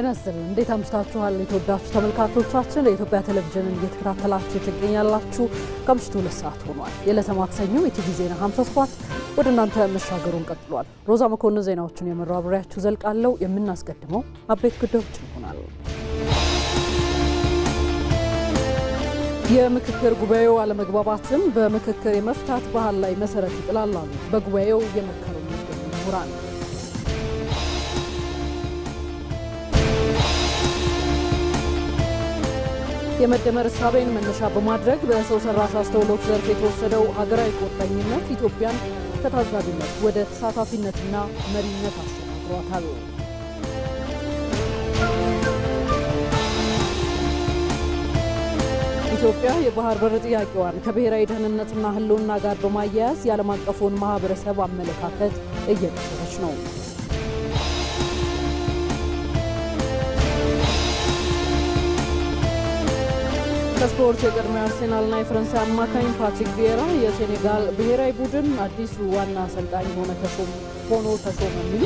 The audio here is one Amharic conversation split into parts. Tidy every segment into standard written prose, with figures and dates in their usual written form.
ተነስተን እንዴት አምስታችኋል የተወዳችሁ ተመልካቾቻችን ለኢትዮጵያ ቴሌቪዥንን እየተከታተላችሁ ትገኛላችሁ። ከምሽቱ 2 ሰዓት ሆኗል። የዕለተ ማክሰኞ የቲቪ ዜና 57 ወደ እናንተ መሻገሩን ቀጥሏል። ሮዛ መኮንን ዜናዎችን የመራው አብሬያችሁ ዘልቃለሁ። የምናስቀድመው አበይት ጉዳዮች ይሆናል። የምክክር ጉባኤው አለመግባባትን በምክክር የመፍታት ባህል ላይ መሰረት ይጥላል አሉ በጉባኤው የመከሩ ምሁራን። የመደመር እሳቤን መነሻ በማድረግ በሰው ሰራሽ አስተውሎት ዘርፍ የተወሰደው ሀገራዊ ቁርጠኝነት ኢትዮጵያን ከታዛቢነት ወደ ተሳታፊነትና መሪነት አሸጋግሯታል። ኢትዮጵያ የባህር በር ጥያቄዋን ከብሔራዊ ደህንነትና ሕልውና ጋር በማያያዝ የዓለም አቀፉን ማህበረሰብ አመለካከት እየቀየረች ነው። ከስፖርት የቀድሞ አርሴናልና የፈረንሳይ አማካኝ ፓትሪክ ቪዬራ የሴኔጋል ብሔራዊ ቡድን አዲሱ ዋና አሰልጣኝ ሆኖ ተሾመ የሚሉ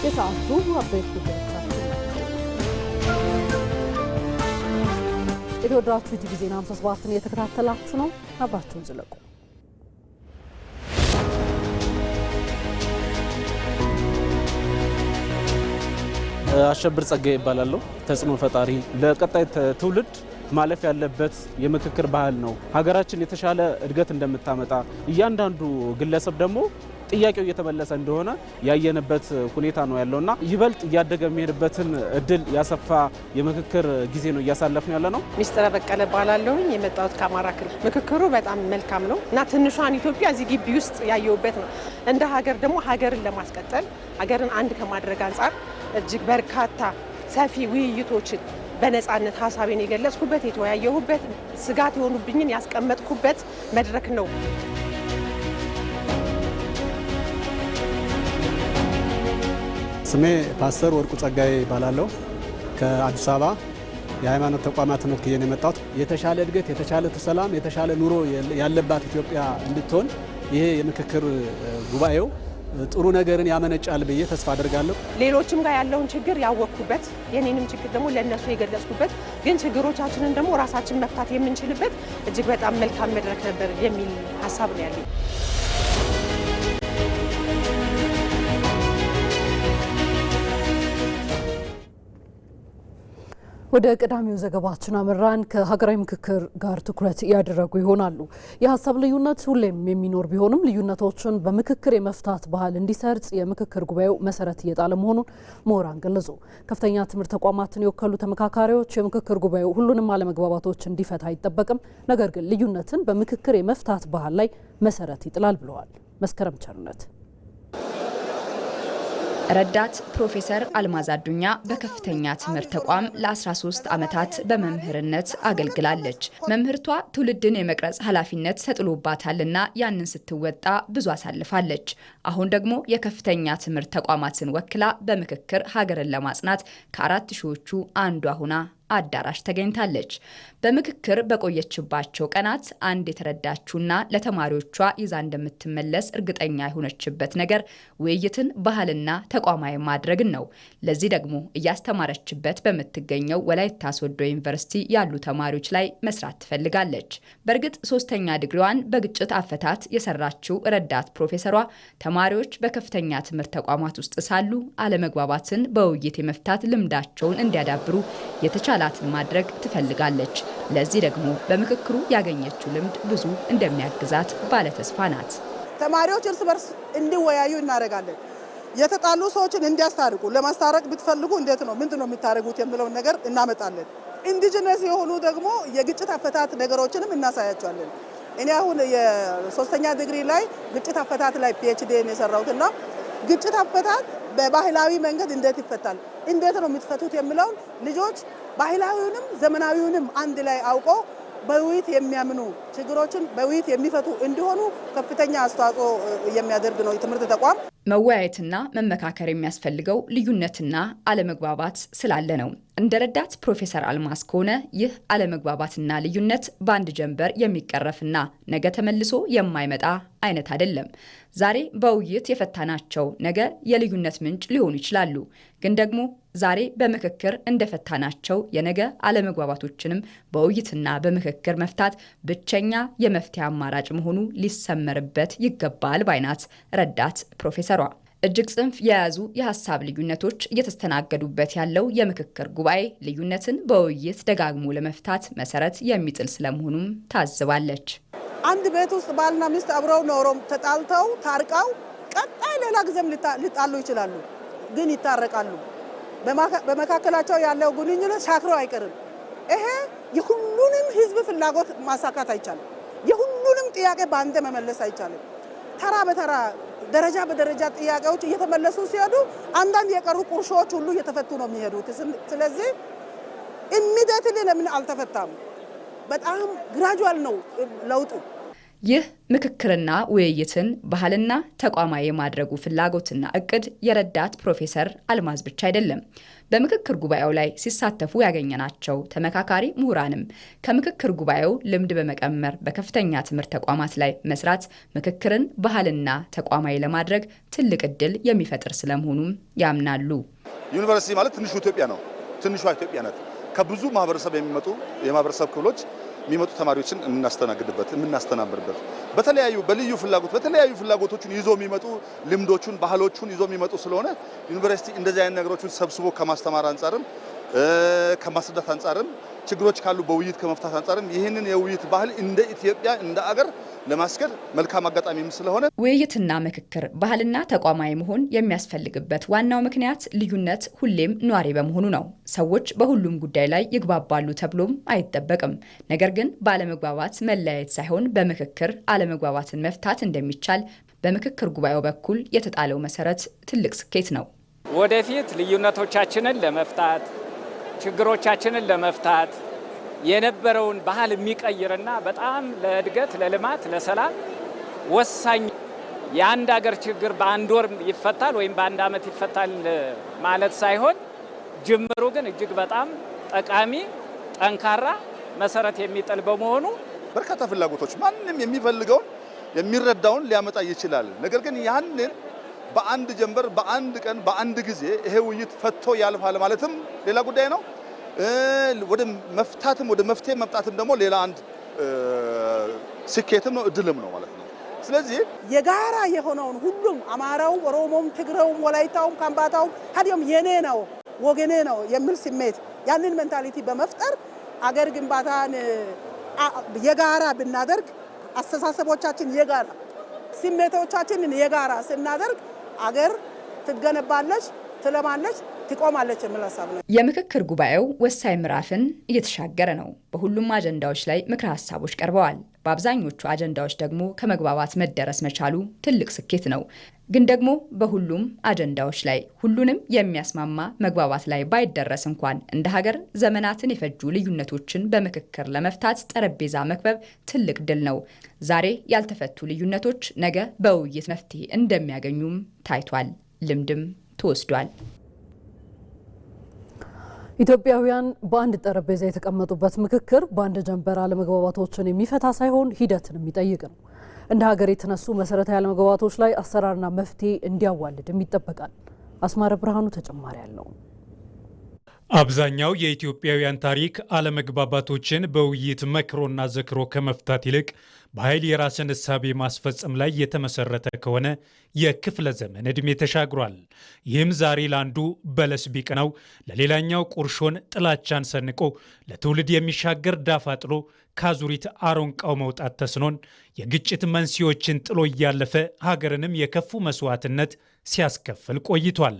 የሰዓቱ አበይት ጉዳዮቻችን ናቸው። የተወደዳችሁ ኢቲቪ ዜና 57ን እየተከታተላችሁ ነው። አብራችሁን ዝለቁ። አሸብር ጸጋዬ ይባላለሁ። ተጽዕኖ ፈጣሪ ለቀጣይ ትውልድ ማለፍ ያለበት የምክክር ባህል ነው። ሀገራችን የተሻለ እድገት እንደምታመጣ እያንዳንዱ ግለሰብ ደግሞ ጥያቄው እየተመለሰ እንደሆነ ያየነበት ሁኔታ ነው ያለውና ይበልጥ እያደገ የሚሄድበትን እድል ያሰፋ የምክክር ጊዜ ነው እያሳለፍን ያለ ነው። ሚስጥረ በቀለ ባላለሁኝ የመጣሁት ከአማራ ክልል። ምክክሩ በጣም መልካም ነው እና ትንሿን ኢትዮጵያ እዚህ ግቢ ውስጥ ያየሁበት ነው። እንደ ሀገር ደግሞ ሀገርን ለማስቀጠል ሀገርን አንድ ከማድረግ አንጻር እጅግ በርካታ ሰፊ ውይይቶችን በነጻነት ሀሳቤን የገለጽኩበት የተወያየሁበት ስጋት የሆኑብኝን ያስቀመጥኩበት መድረክ ነው። ስሜ ፓስተር ወርቁ ጸጋዬ ይባላለሁ። ከአዲስ አበባ የሃይማኖት ተቋማትን ወክዬ ነው የመጣሁት። የተሻለ እድገት፣ የተሻለ ሰላም፣ የተሻለ ኑሮ ያለባት ኢትዮጵያ እንድትሆን ይሄ የምክክር ጉባኤው ጥሩ ነገርን ያመነጫል ብዬ ተስፋ አደርጋለሁ። ሌሎችም ጋር ያለውን ችግር ያወቅኩበት የኔንም ችግር ደግሞ ለነሱ የገለጽኩበት ግን ችግሮቻችንን ደግሞ ራሳችን መፍታት የምንችልበት እጅግ በጣም መልካም መድረክ ነበር የሚል ሀሳብ ነው ያለኝ። ወደ ቀዳሚው ዘገባችን አመራን። ከሀገራዊ ምክክር ጋር ትኩረት ያደረጉ ይሆናሉ። የሀሳብ ልዩነት ሁሌም የሚኖር ቢሆንም ልዩነቶችን በምክክር የመፍታት ባህል እንዲሰርጽ የምክክር ጉባኤው መሰረት እየጣለ መሆኑን ምሁራን ገለጹ። ከፍተኛ ትምህርት ተቋማትን የወከሉ ተመካካሪዎች የምክክር ጉባኤው ሁሉንም አለመግባባቶች እንዲፈታ አይጠበቅም፣ ነገር ግን ልዩነትን በምክክር የመፍታት ባህል ላይ መሰረት ይጥላል ብለዋል። መስከረም ቸርነት ረዳት ፕሮፌሰር አልማዝ አዱኛ በከፍተኛ ትምህርት ተቋም ለ13 ዓመታት በመምህርነት አገልግላለች። መምህርቷ ትውልድን የመቅረጽ ኃላፊነት ተጥሎባታልና ያንን ስትወጣ ብዙ አሳልፋለች። አሁን ደግሞ የከፍተኛ ትምህርት ተቋማትን ወክላ በምክክር ሀገርን ለማጽናት ከ4 ሺዎቹ አንዷ ሁና አዳራሽ ተገኝታለች። በምክክር በቆየችባቸው ቀናት አንድ የተረዳችውና ለተማሪዎቿ ይዛ እንደምትመለስ እርግጠኛ የሆነችበት ነገር ውይይትን ባህልና ተቋማዊ ማድረግን ነው። ለዚህ ደግሞ እያስተማረችበት በምትገኘው ወላይታ ሶዶ ዩኒቨርሲቲ ያሉ ተማሪዎች ላይ መስራት ትፈልጋለች። በእርግጥ 3ኛ ዲግሪዋን በግጭት አፈታት የሰራችው ረዳት ፕሮፌሰሯ ተማሪዎች በከፍተኛ ትምህርት ተቋማት ውስጥ ሳሉ አለመግባባትን በውይይት የመፍታት ልምዳቸውን እንዲያዳብሩ የተቻላትን ማድረግ ትፈልጋለች። ለዚህ ደግሞ በምክክሩ ያገኘችው ልምድ ብዙ እንደሚያግዛት ባለ ተስፋ ናት። ተማሪዎች እርስ በርስ እንዲወያዩ እናደርጋለን። የተጣሉ ሰዎችን እንዲያስታርቁ ለማስታረቅ ብትፈልጉ እንዴት ነው ምንድነው የምታደርጉት የሚለውን ነገር እናመጣለን። ኢንዲጂነስ የሆኑ ደግሞ የግጭት አፈታት ነገሮችንም እናሳያቸዋለን። እኔ አሁን የ3ኛ ዲግሪ ላይ ግጭት አፈታት ላይ ፒኤችዲ የሰራሁትና ግጭት አፈታት በባህላዊ መንገድ እንዴት ይፈታል፣ እንዴት ነው የምትፈቱት የሚለውን ልጆች ባህላዊውንም ዘመናዊውንም አንድ ላይ አውቆ በውይይት የሚያምኑ ችግሮችን በውይይት የሚፈቱ እንዲሆኑ ከፍተኛ አስተዋጽኦ የሚያደርግ ነው የትምህርት ተቋም። መወያየትና መመካከር የሚያስፈልገው ልዩነትና አለመግባባት ስላለ ነው። እንደ ረዳት ፕሮፌሰር አልማዝ ከሆነ ይህ አለመግባባትና ልዩነት በአንድ ጀንበር የሚቀረፍና ነገ ተመልሶ የማይመጣ አይነት አይደለም። ዛሬ በውይይት የፈታናቸው ነገ የልዩነት ምንጭ ሊሆኑ ይችላሉ። ግን ደግሞ ዛሬ በምክክር እንደፈታናቸው የነገ አለመግባባቶችንም በውይይትና በምክክር መፍታት ብቸኛ የመፍትሄ አማራጭ መሆኑ ሊሰመርበት ይገባል ባይናት ረዳት ፕሮፌሰሯ። እጅግ ጽንፍ የያዙ የሀሳብ ልዩነቶች እየተስተናገዱበት ያለው የምክክር ጉባኤ ልዩነትን በውይይት ደጋግሞ ለመፍታት መሰረት የሚጥል ስለመሆኑም ታዝባለች። አንድ ቤት ውስጥ ባልና ሚስት አብረው ኖረው ተጣልተው ታርቀው ቀጣይ ሌላ ጊዜም ሊጣሉ ይችላሉ፣ ግን ይታረቃሉ። በመካከላቸው ያለው ግንኙነት ሻክረው አይቀርም። ይሄ የሁሉንም ህዝብ ፍላጎት ማሳካት አይቻልም። የሁሉንም ጥያቄ በአንተ መመለስ አይቻልም። ተራ በተራ ደረጃ በደረጃ ጥያቄዎች እየተመለሱ ሲሄዱ አንዳንድ የቀሩ ቁርሾች ሁሉ እየተፈቱ ነው የሚሄዱት። ስለዚህ ኢሚዲየትሊ ለምን አልተፈታም? በጣም ግራጁዋል ነው ለውጡ። ይህ ምክክርና ውይይትን ባህልና ተቋማዊ የማድረጉ ፍላጎትና እቅድ የረዳት ፕሮፌሰር አልማዝ ብቻ አይደለም። በምክክር ጉባኤው ላይ ሲሳተፉ ያገኘናቸው ተመካካሪ ምሁራንም ከምክክር ጉባኤው ልምድ በመቀመር በከፍተኛ ትምህርት ተቋማት ላይ መስራት ምክክርን ባህልና ተቋማዊ ለማድረግ ትልቅ እድል የሚፈጥር ስለመሆኑም ያምናሉ። ዩኒቨርሲቲ ማለት ትንሹ ኢትዮጵያ ነው። ትንሿ ኢትዮጵያ ናት። ከብዙ ማህበረሰብ የሚመጡ የማህበረሰብ ክፍሎች የሚመጡ ተማሪዎችን የምናስተናብርበት በልዩ ፍላጎቶችን ይዞ የሚመጡ ልምዶቹን ባህሎቹን ይዞ የሚመጡ ስለሆነ ዩኒቨርሲቲ እንደዚህ አይነት ነገሮችን ሰብስቦ ከማስተማር አንጻርም ከማስረዳት አንጻርም ችግሮች ካሉ በውይይት ከመፍታት አንጻርም ይህንን የውይይት ባህል እንደ ኢትዮጵያ እንደ አገር ለማስከድ መልካም አጋጣሚም ስለሆነ ውይይትና ምክክር ባህልና ተቋማዊ መሆን የሚያስፈልግበት ዋናው ምክንያት ልዩነት ሁሌም ኗሪ በመሆኑ ነው። ሰዎች በሁሉም ጉዳይ ላይ ይግባባሉ ተብሎም አይጠበቅም። ነገር ግን ባለመግባባት መለያየት ሳይሆን በምክክር አለመግባባትን መፍታት እንደሚቻል በምክክር ጉባኤው በኩል የተጣለው መሰረት ትልቅ ስኬት ነው። ወደፊት ልዩነቶቻችንን ለመፍታት ችግሮቻችንን ለመፍታት የነበረውን ባህል የሚቀይርና በጣም ለእድገት፣ ለልማት፣ ለሰላም ወሳኝ የአንድ ሀገር ችግር በአንድ ወር ይፈታል ወይም በአንድ ዓመት ይፈታል ማለት ሳይሆን ጅምሩ ግን እጅግ በጣም ጠቃሚ፣ ጠንካራ መሰረት የሚጥል በመሆኑ በርካታ ፍላጎቶች ማንም የሚፈልገውን የሚረዳውን ሊያመጣ ይችላል። ነገር ግን ያንን በአንድ ጀንበር በአንድ ቀን በአንድ ጊዜ ይሄ ውይይት ፈቶ ያልፋል ማለትም ሌላ ጉዳይ ነው። ወደ መፍታትም ወደ መፍትሄ መምጣትም ደግሞ ሌላ አንድ ስኬትም ነው እድልም ነው ማለት ነው። ስለዚህ የጋራ የሆነውን ሁሉም አማራውም፣ ኦሮሞም፣ ትግሬውም፣ ወላይታውም፣ ካምባታውም ሀዲያም የኔ ነው ወገኔ ነው የሚል ስሜት ያንን ሜንታሊቲ በመፍጠር አገር ግንባታን የጋራ ብናደርግ አስተሳሰቦቻችን የጋራ ስሜቶቻችንን የጋራ ስናደርግ አገር ትገነባለች፣ ትለማለች፣ ትቆማለች የሚል ሀሳብ ነው። የምክክር ጉባኤው ወሳኝ ምዕራፍን እየተሻገረ ነው። በሁሉም አጀንዳዎች ላይ ምክረ ሀሳቦች ቀርበዋል። በአብዛኞቹ አጀንዳዎች ደግሞ ከመግባባት መደረስ መቻሉ ትልቅ ስኬት ነው። ግን ደግሞ በሁሉም አጀንዳዎች ላይ ሁሉንም የሚያስማማ መግባባት ላይ ባይደረስ እንኳን እንደ ሀገር ዘመናትን የፈጁ ልዩነቶችን በምክክር ለመፍታት ጠረጴዛ መክበብ ትልቅ ድል ነው። ዛሬ ያልተፈቱ ልዩነቶች ነገ በውይይት መፍትሄ እንደሚያገኙም ታይቷል፣ ልምድም ተወስዷል። ኢትዮጵያውያን በአንድ ጠረጴዛ የተቀመጡበት ምክክር በአንድ ጀንበር አለመግባባቶችን የሚፈታ ሳይሆን ሂደትን የሚጠይቅ ነው። እንደ ሀገር የተነሱ መሰረታዊ አለመግባባቶች ላይ አሰራርና መፍትሄ እንዲያዋልድም ይጠበቃል። አስማረ ብርሃኑ ተጨማሪ አለው። አብዛኛው የኢትዮጵያውያን ታሪክ አለመግባባቶችን በውይይት መክሮና ዘክሮ ከመፍታት ይልቅ በኃይል የራስን እሳቤ ማስፈጸም ላይ የተመሰረተ ከሆነ የክፍለ ዘመን ዕድሜ ተሻግሯል። ይህም ዛሬ ለአንዱ በለስ ቢቀናው ለሌላኛው ቁርሾን፣ ጥላቻን ሰንቆ ለትውልድ የሚሻገር ዳፋ ጥሎ ካዙሪት አሮንቃው መውጣት ተስኖን የግጭት መንስኤዎችን ጥሎ እያለፈ ሀገርንም የከፉ መስዋዕትነት ሲያስከፍል ቆይቷል።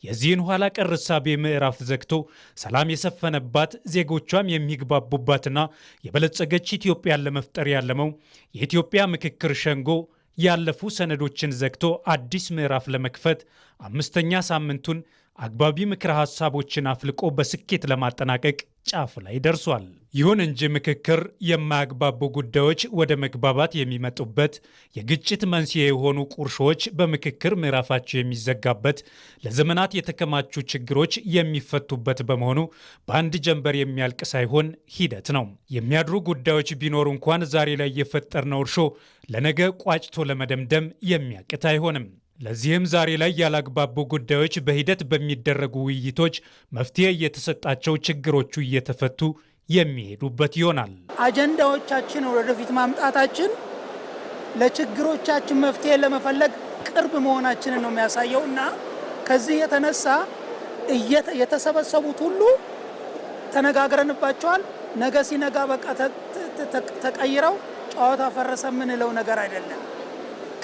የዚህን ኋላ ቀር እሳቤ ምዕራፍ ዘግቶ ሰላም የሰፈነባት ዜጎቿም የሚግባቡባትና የበለጸገች ኢትዮጵያን ለመፍጠር ያለመው የኢትዮጵያ ምክክር ሸንጎ ያለፉ ሰነዶችን ዘግቶ አዲስ ምዕራፍ ለመክፈት 5ኛ ሳምንቱን አግባቢ ምክረ ሀሳቦችን አፍልቆ በስኬት ለማጠናቀቅ ጫፍ ላይ ደርሷል። ይሁን እንጂ ምክክር የማያግባቡ ጉዳዮች ወደ መግባባት የሚመጡበት፣ የግጭት መንስኤ የሆኑ ቁርሾች በምክክር ምዕራፋቸው የሚዘጋበት፣ ለዘመናት የተከማቹ ችግሮች የሚፈቱበት በመሆኑ በአንድ ጀንበር የሚያልቅ ሳይሆን ሂደት ነው። የሚያድሩ ጉዳዮች ቢኖሩ እንኳን ዛሬ ላይ የፈጠርነው እርሾ ለነገ ቋጭቶ ለመደምደም የሚያቅት አይሆንም። ለዚህም ዛሬ ላይ ያላግባቡ ጉዳዮች በሂደት በሚደረጉ ውይይቶች መፍትሄ እየተሰጣቸው ችግሮቹ እየተፈቱ የሚሄዱበት ይሆናል። አጀንዳዎቻችን ወደፊት ማምጣታችን ለችግሮቻችን መፍትሄ ለመፈለግ ቅርብ መሆናችንን ነው የሚያሳየው እና ከዚህ የተነሳ የተሰበሰቡት ሁሉ ተነጋግረንባቸዋል። ነገ ሲነጋ በቃ ተቀይረው ጨዋታ ፈረሰ የምንለው ነገር አይደለም።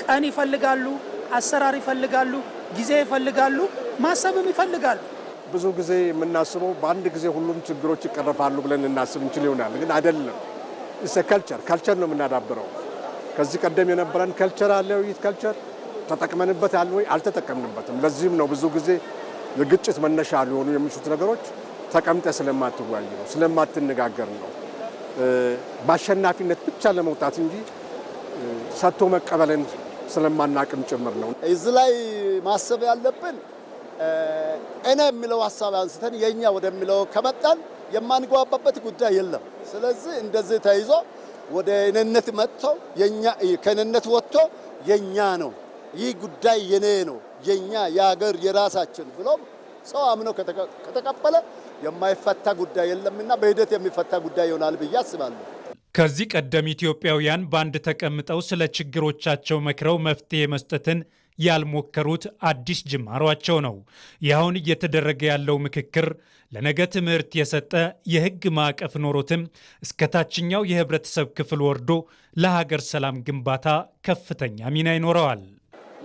ቀን ይፈልጋሉ፣ አሰራር ይፈልጋሉ፣ ጊዜ ይፈልጋሉ፣ ማሰብም ይፈልጋሉ። ብዙ ጊዜ የምናስበው በአንድ ጊዜ ሁሉም ችግሮች ይቀረፋሉ ብለን እናስብ እንችል ይሆናል። ግን አይደለም። ካልቸር ነው የምናዳብረው። ከዚህ ቀደም የነበረን ካልቸር አለ። ውይይት ካልቸር ተጠቅመንበት አለ ወይ? አልተጠቀምንበትም። ለዚህም ነው ብዙ ጊዜ የግጭት መነሻ ሊሆኑ የሚችሉት ነገሮች ተቀምጠ ስለማትወያይ ነው፣ ስለማትነጋገር ነው። በአሸናፊነት ብቻ ለመውጣት እንጂ ሰጥቶ መቀበልን ስለማናቅም ጭምር ነው። እዚህ ላይ ማሰብ ያለብን እኔ የሚለው ሀሳብ አንስተን የኛ ወደሚለው ከመጣን የማንግባባበት ጉዳይ የለም። ስለዚህ እንደዚህ ተይዞ ወደ እኔነት መጥቶ የኛ ከእኔነት ወጥቶ የኛ ነው፣ ይህ ጉዳይ የኔ ነው፣ የኛ የሀገር የራሳችን ብሎ ሰው አምኖ ከተቀበለ የማይፈታ ጉዳይ የለምና በሂደት የሚፈታ ጉዳይ ይሆናል ብዬ አስባለሁ። ከዚህ ቀደም ኢትዮጵያውያን በአንድ ተቀምጠው ስለ ችግሮቻቸው መክረው መፍትሄ መስጠትን ያልሞከሩት አዲስ ጅማሯቸው ነው። ይኸውን እየተደረገ ያለው ምክክር ለነገ ትምህርት የሰጠ የሕግ ማዕቀፍ ኖሮትም እስከ ታችኛው የህብረተሰብ ክፍል ወርዶ ለሀገር ሰላም ግንባታ ከፍተኛ ሚና ይኖረዋል።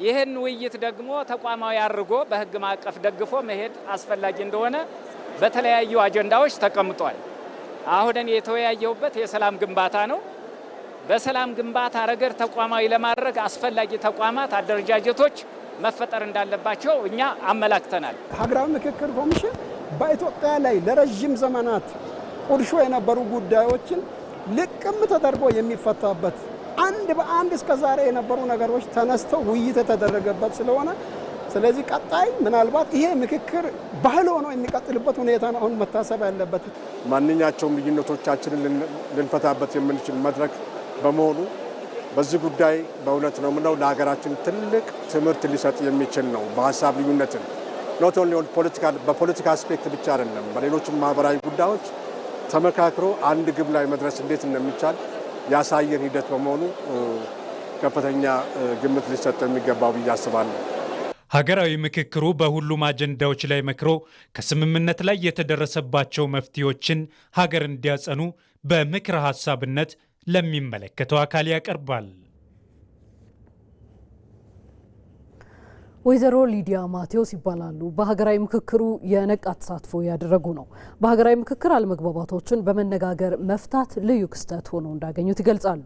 ይህን ውይይት ደግሞ ተቋማዊ አድርጎ በሕግ ማዕቀፍ ደግፎ መሄድ አስፈላጊ እንደሆነ በተለያዩ አጀንዳዎች ተቀምጧል። አሁን እኔ የተወያየሁበት የሰላም ግንባታ ነው። በሰላም ግንባታ ረገድ ተቋማዊ ለማድረግ አስፈላጊ ተቋማት፣ አደረጃጀቶች መፈጠር እንዳለባቸው እኛ አመላክተናል። ሀገራዊ ምክክር ኮሚሽን በኢትዮጵያ ላይ ለረጅም ዘመናት ቁርሾ የነበሩ ጉዳዮችን ልቅም ተደርጎ የሚፈታበት አንድ በአንድ እስከ ዛሬ የነበሩ ነገሮች ተነስተው ውይይት የተደረገበት ስለሆነ ስለዚህ ቀጣይ ምናልባት ይሄ ምክክር ባህል ሆኖ የሚቀጥልበት ሁኔታ ነው አሁን መታሰብ ያለበት። ማንኛቸውም ልዩነቶቻችንን ልንፈታበት የምንችል መድረክ በመሆኑ በዚህ ጉዳይ በእውነት ነው ምነው ለሀገራችን ትልቅ ትምህርት ሊሰጥ የሚችል ነው። በሀሳብ ልዩነትን ኖት ኦንሊ በፖለቲካ አስፔክት ብቻ አይደለም፣ በሌሎችም ማህበራዊ ጉዳዮች ተመካክሮ አንድ ግብ ላይ መድረስ እንዴት እንደሚቻል ያሳየን ሂደት በመሆኑ ከፍተኛ ግምት ሊሰጥ የሚገባው ብዬ አስባለሁ። ሀገራዊ ምክክሩ በሁሉም አጀንዳዎች ላይ መክሮ ከስምምነት ላይ የተደረሰባቸው መፍትሄዎችን ሀገር እንዲያጸኑ በምክረ ሀሳብነት ለሚመለከተው አካል ያቀርባል። ወይዘሮ ሊዲያ ማቴዎስ ይባላሉ። በሀገራዊ ምክክሩ የነቃ ተሳትፎ ያደረጉ ነው። በሀገራዊ ምክክር አለመግባባቶችን በመነጋገር መፍታት ልዩ ክስተት ሆኖ እንዳገኙት ይገልጻሉ።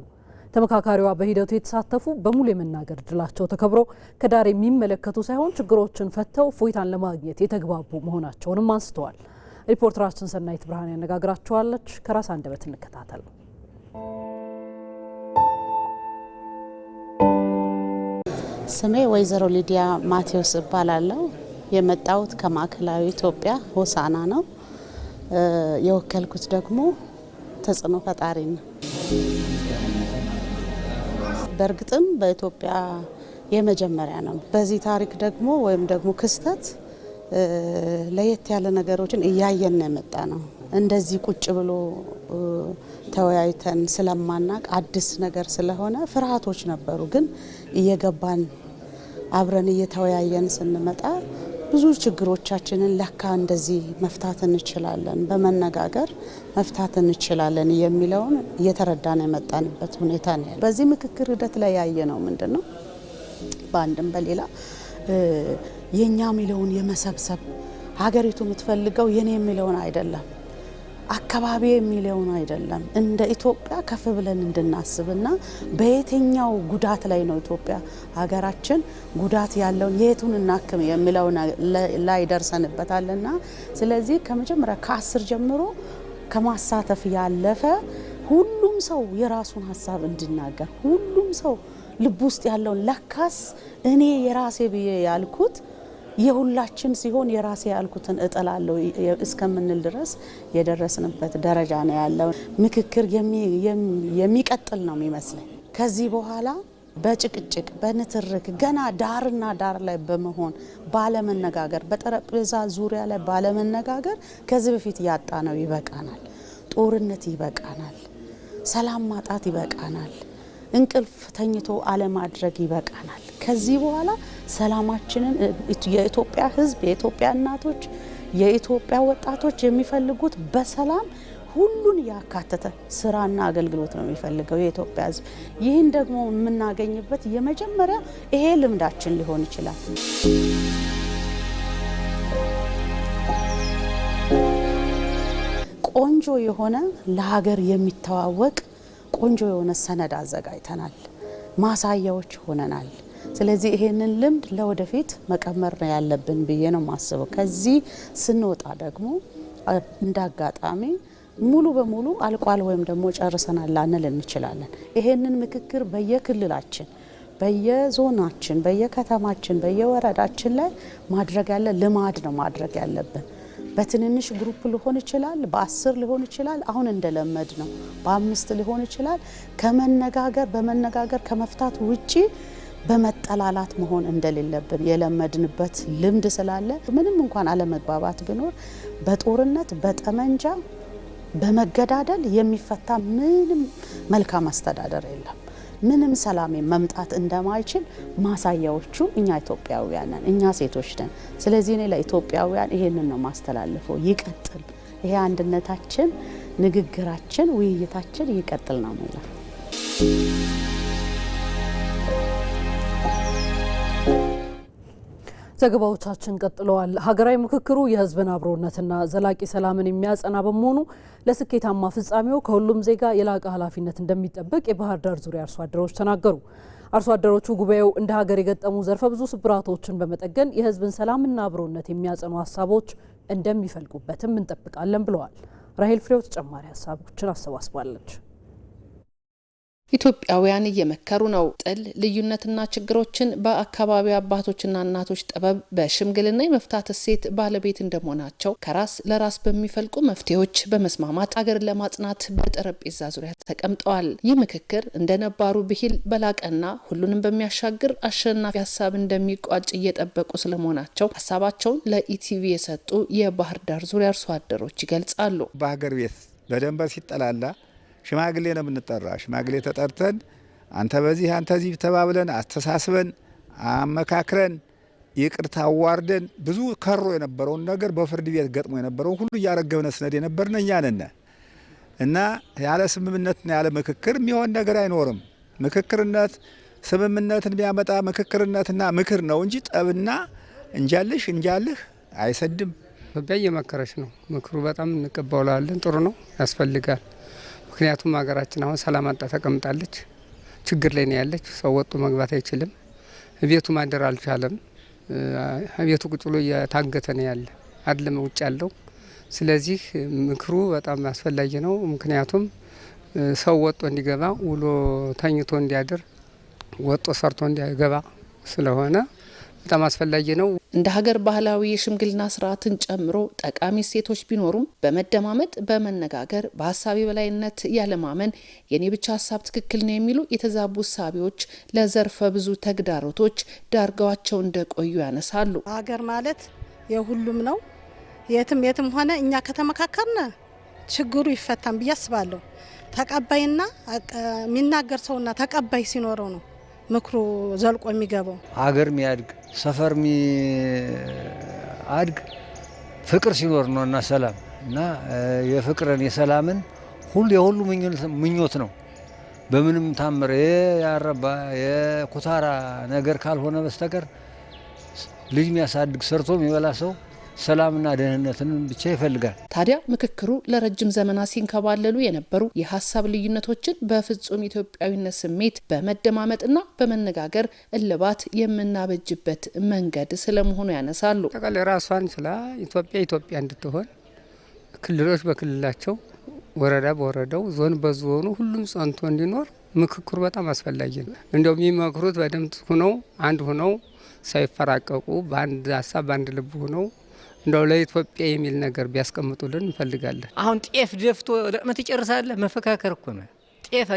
ተመካካሪዋ በሂደቱ የተሳተፉ በሙሉ የመናገር እድላቸው ተከብሮ ከዳር የሚመለከቱ ሳይሆን ችግሮችን ፈተው እፎይታን ለማግኘት የተግባቡ መሆናቸውንም አንስተዋል። ሪፖርተራችን ሰናይት ብርሃን ያነጋግራቸዋለች። ከራስ አንደበት እንከታተል። ስሜ ወይዘሮ ሊዲያ ማቴዎስ እባላለሁ። የመጣሁት ከማዕከላዊ ኢትዮጵያ ሆሳና ነው። የወከልኩት ደግሞ ተጽዕኖ ፈጣሪ ነው። በእርግጥም በኢትዮጵያ የመጀመሪያ ነው። በዚህ ታሪክ ደግሞ ወይም ደግሞ ክስተት ለየት ያለ ነገሮችን እያየን የመጣ ነው። እንደዚህ ቁጭ ብሎ ተወያይተን ስለማናቅ አዲስ ነገር ስለሆነ ፍርሃቶች ነበሩ። ግን እየገባን አብረን እየተወያየን ስንመጣ ብዙ ችግሮቻችንን ለካ እንደዚህ መፍታት እንችላለን፣ በመነጋገር መፍታት እንችላለን የሚለውን እየተረዳን የመጣንበት ሁኔታ ነው ያለው። በዚህ ምክክር ሂደት ላይ ያየ ነው ምንድነው በአንድም በሌላ የኛ የሚለውን የመሰብሰብ ሀገሪቱ የምትፈልገው የኔ የሚለውን አይደለም። አካባቢ የሚለውን አይደለም እንደ ኢትዮጵያ ከፍ ብለን እንድናስብና በየትኛው ጉዳት ላይ ነው ኢትዮጵያ ሀገራችን ጉዳት ያለውን የቱን እናክም የሚለው ላይ ደርሰንበታልና ስለዚህ ከመጀመሪያ ከ10 ጀምሮ ከማሳተፍ ያለፈ ሁሉም ሰው የራሱን ሀሳብ እንዲናገር ሁሉም ሰው ልብ ውስጥ ያለውን ለካስ እኔ የራሴ ብዬ ያልኩት የሁላችን ሲሆን የራሴ ያልኩትን እጠላለሁ እስከምንል ድረስ የደረስንበት ደረጃ ነው ያለው። ምክክር የሚቀጥል ነው የሚመስለኝ። ከዚህ በኋላ በጭቅጭቅ በንትርክ ገና ዳርና ዳር ላይ በመሆን ባለመነጋገር በጠረጴዛ ዙሪያ ላይ ባለመነጋገር ከዚህ በፊት ያጣ ነው ይበቃናል። ጦርነት ይበቃናል። ሰላም ማጣት ይበቃናል። እንቅልፍ ተኝቶ አለማድረግ ይበቃናል። ከዚህ በኋላ ሰላማችንን የኢትዮጵያ ሕዝብ የኢትዮጵያ እናቶች የኢትዮጵያ ወጣቶች የሚፈልጉት በሰላም ሁሉን ያካተተ ስራና አገልግሎት ነው የሚፈልገው የኢትዮጵያ ሕዝብ። ይህን ደግሞ የምናገኝበት የመጀመሪያ ይሄ ልምዳችን ሊሆን ይችላል። ቆንጆ የሆነ ለሀገር የሚተዋወቅ ቆንጆ የሆነ ሰነድ አዘጋጅተናል። ማሳያዎች ሆነናል። ስለዚህ ይሄንን ልምድ ለወደፊት መቀመር ነው ያለብን ብዬ ነው ማስበው። ከዚህ ስንወጣ ደግሞ እንዳጋጣሚ ሙሉ በሙሉ አልቋል ወይም ደግሞ ጨርሰናል ላንል እንችላለን። ይሄንን ምክክር በየክልላችን በየዞናችን በየከተማችን በየወረዳችን ላይ ማድረግ ያለ ልማድ ነው ማድረግ ያለብን። በትንንሽ ግሩፕ ሊሆን ይችላል፣ በ10 ሊሆን ይችላል፣ አሁን እንደለመድ ነው በ5 ሊሆን ይችላል። በመነጋገር ከመፍታት ውጪ በመጠላላት መሆን እንደሌለብን የለመድንበት ልምድ ስላለ ምንም እንኳን አለመግባባት ቢኖር በጦርነት በጠመንጃ በመገዳደል የሚፈታ ምንም መልካም አስተዳደር የለም። ምንም ሰላም መምጣት እንደማይችል ማሳያዎቹ እኛ ኢትዮጵያውያን ነን፣ እኛ ሴቶች ነን። ስለዚህ እኔ ለኢትዮጵያውያን ይሄንን ነው ማስተላልፈው። ይቀጥል፣ ይሄ አንድነታችን፣ ንግግራችን፣ ውይይታችን ይቀጥል ነው ማለት። ዘገባዎቻችን ቀጥለዋል። ሀገራዊ ምክክሩ የሕዝብን አብሮነትና ዘላቂ ሰላምን የሚያጸና በመሆኑ ለስኬታማ ፍጻሜው ከሁሉም ዜጋ የላቀ ኃላፊነት እንደሚጠበቅ የባህር ዳር ዙሪያ አርሶ አደሮች ተናገሩ። አርሶ አደሮቹ ጉባኤው እንደ ሀገር የገጠሙ ዘርፈ ብዙ ስብራቶችን በመጠገን የሕዝብን ሰላምና አብሮነት የሚያጸኑ ሀሳቦች እንደሚፈልቁበትም እንጠብቃለን ብለዋል። ራሄል ፍሬው ተጨማሪ ሀሳቦችን አሰባስባለች። ኢትዮጵያውያን እየመከሩ ነው። ጥል ልዩነትና ችግሮችን በአካባቢው አባቶችና እናቶች ጥበብ በሽምግልና የመፍታት እሴት ባለቤት እንደመሆናቸው ከራስ ለራስ በሚፈልቁ መፍትሄዎች በመስማማት አገርን ለማጽናት በጠረጴዛ ዙሪያ ተቀምጠዋል። ይህ ምክክር እንደ ነባሩ ብሂል በላቀና ሁሉንም በሚያሻግር አሸናፊ ሀሳብ እንደሚቋጭ እየጠበቁ ስለመሆናቸው ሀሳባቸውን ለኢቲቪ የሰጡ የባህር ዳር ዙሪያ አርሶ አደሮች ይገልጻሉ። በሀገር ቤት በደንበር ሲጠላላ ሽማግሌ ነው የምንጠራ። ሽማግሌ ተጠርተን አንተ በዚህ አንተ እዚህ ተባብለን አስተሳስበን አመካክረን ይቅርታ አዋርደን ብዙ ከሮ የነበረውን ነገር በፍርድ ቤት ገጥሞ የነበረውን ሁሉ እያረገብነ ስነድ የነበርነ እኛ ነን እና ያለ ስምምነትና ያለ ምክክር የሚሆን ነገር አይኖርም። ምክክርነት ስምምነትን ቢያመጣ ምክክርነትና ምክር ነው እንጂ ጠብና እንጃልህ አይሰድም። ኢትዮጵያ እየመከረች ነው። ምክሩ በጣም እንቀበላለን። ጥሩ ነው፣ ያስፈልጋል። ምክንያቱም ሀገራችን አሁን ሰላም አጣ ተቀምጣለች። ችግር ላይ ነው ያለች። ሰው ወጡ መግባት አይችልም። ቤቱ ማደር አልቻለም። ቤቱ ቁጭ ብሎ እየታገተ ነው ያለ አይደለም ውጭ ያለው። ስለዚህ ምክሩ በጣም አስፈላጊ ነው። ምክንያቱም ሰው ወጦ እንዲገባ ውሎ ተኝቶ እንዲያድር ወጦ ሰርቶ እንዲገባ ስለሆነ በጣም አስፈላጊ ነው። እንደ ሀገር ባህላዊ የሽምግልና ስርዓትን ጨምሮ ጠቃሚ እሴቶች ቢኖሩም በመደማመጥ በመነጋገር በሀሳብ የበላይነት ያለማመን የኔ ብቻ ሀሳብ ትክክል ነው የሚሉ የተዛቡ እሳቤዎች ለዘርፈ ብዙ ተግዳሮቶች ዳርገዋቸው እንደቆዩ ያነሳሉ። ሀገር ማለት የሁሉም ነው። የትም ሆነ እኛ ከተመካከርነ ችግሩ ይፈታም ብዬ አስባለሁ። ተቀባይና የሚናገር ሰውና ተቀባይ ሲኖረው ነው ምክሩ ዘልቆ የሚገባው። ሀገር ሚያድግ ሰፈር ሚያድግ ፍቅር ሲኖር ነው እና ሰላም እና የፍቅርን የሰላምን ሁሉ የሁሉ ምኞት ነው። በምንም ታምር ያረባ የኩታራ ነገር ካልሆነ በስተቀር ልጅ የሚያሳድግ ሰርቶ የሚበላ ሰው ሰላምና ደህንነትን ብቻ ይፈልጋል። ታዲያ ምክክሩ ለረጅም ዘመናት ሲንከባለሉ የነበሩ የሀሳብ ልዩነቶችን በፍጹም ኢትዮጵያዊነት ስሜት በመደማመጥና በመነጋገር እልባት የምናበጅበት መንገድ ስለመሆኑ ያነሳሉ። ጠቅላላ ራሷን ስላ ኢትዮጵያ እንድትሆን ክልሎች በክልላቸው ወረዳ በወረዳው ዞን በዞኑ ሁሉም ጸንቶ እንዲኖር ምክክሩ በጣም አስፈላጊ ነው። እንደው የሚመክሩት በድምጽ ሆነው አንድ ሆነው ሳይፈራቀቁ በአንድ ሀሳብ በአንድ ልብ ሆነው እንደው ለኢትዮጵያ የሚል ነገር ቢያስቀምጡልን እንፈልጋለን። አሁን ጤፍ ደፍቶ ለቅመት ይጨርሳል መፈካከር እኮ ነው። ጤፍ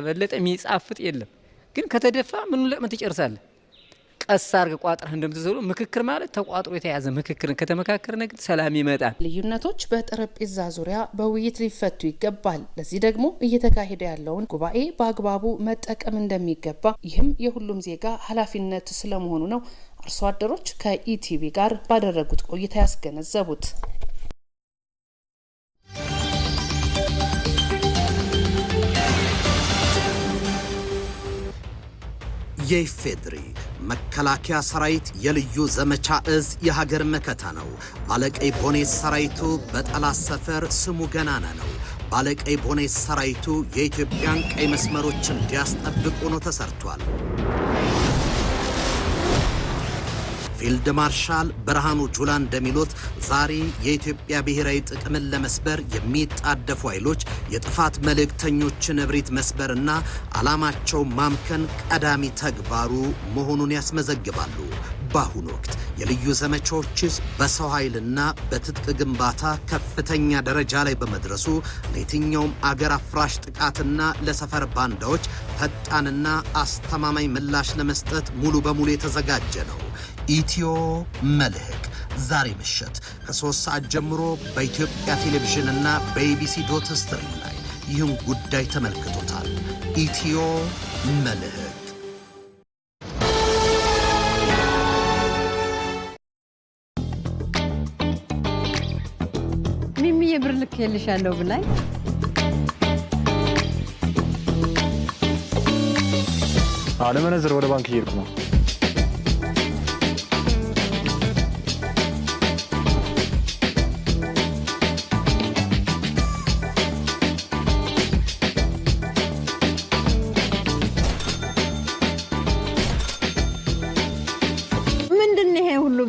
በለጠ የሚጻፍጥ የለም። ግን ከተደፋ ምኑ ለቅመት ይጨርሳል። ቀስ አርገ ቋጥረህ እንደምትዘሉ ምክክር ማለት ተቋጥሮ የተያዘ ምክክርን ከተመካከረን ግን ሰላም ይመጣል። ልዩነቶች በጠረጴዛ ዙሪያ በውይይት ሊፈቱ ይገባል። ለዚህ ደግሞ እየተካሄደ ያለውን ጉባኤ በአግባቡ መጠቀም እንደሚገባ፣ ይህም የሁሉም ዜጋ ኃላፊነት ስለመሆኑ ነው አርሶ አደሮች ከኢቲቪ ጋር ባደረጉት ቆይታ ያስገነዘቡት። የኢፌድሪ መከላከያ ሰራዊት የልዩ ዘመቻ እዝ የሀገር መከታ ነው። ባለቀይ ቦኔት ሰራዊቱ በጠላት ሰፈር ስሙ ገናና ነው። ባለቀይ ቦኔት ሰራዊቱ የኢትዮጵያን ቀይ መስመሮችን እንዲያስጠብቅ ሆኖ ተሰርቷል። ፊልድ ማርሻል ብርሃኑ ጁላ እንደሚሉት ዛሬ የኢትዮጵያ ብሔራዊ ጥቅምን ለመስበር የሚጣደፉ ኃይሎች የጥፋት መልእክተኞችን እብሪት መስበርና ዓላማቸው ማምከን ቀዳሚ ተግባሩ መሆኑን ያስመዘግባሉ። በአሁኑ ወቅት የልዩ ዘመቻዎችስ በሰው ኃይልና በትጥቅ ግንባታ ከፍተኛ ደረጃ ላይ በመድረሱ ለየትኛውም አገር አፍራሽ ጥቃትና ለሰፈር ባንዳዎች ፈጣንና አስተማማኝ ምላሽ ለመስጠት ሙሉ በሙሉ የተዘጋጀ ነው። ኢትዮ መልህቅ ዛሬ ምሽት ከ3 ሰዓት ጀምሮ በኢትዮጵያ ቴሌቪዥንና በኢቢሲ.ስትሪም ላይ ይህን ጉዳይ ተመልክቶታል። ኢትዮ መልህቅ ሚሚ የብር ልክ የልሻለሁ ብላይ ለመነዘር ወደ ባንክ እየሄድኩ ነው።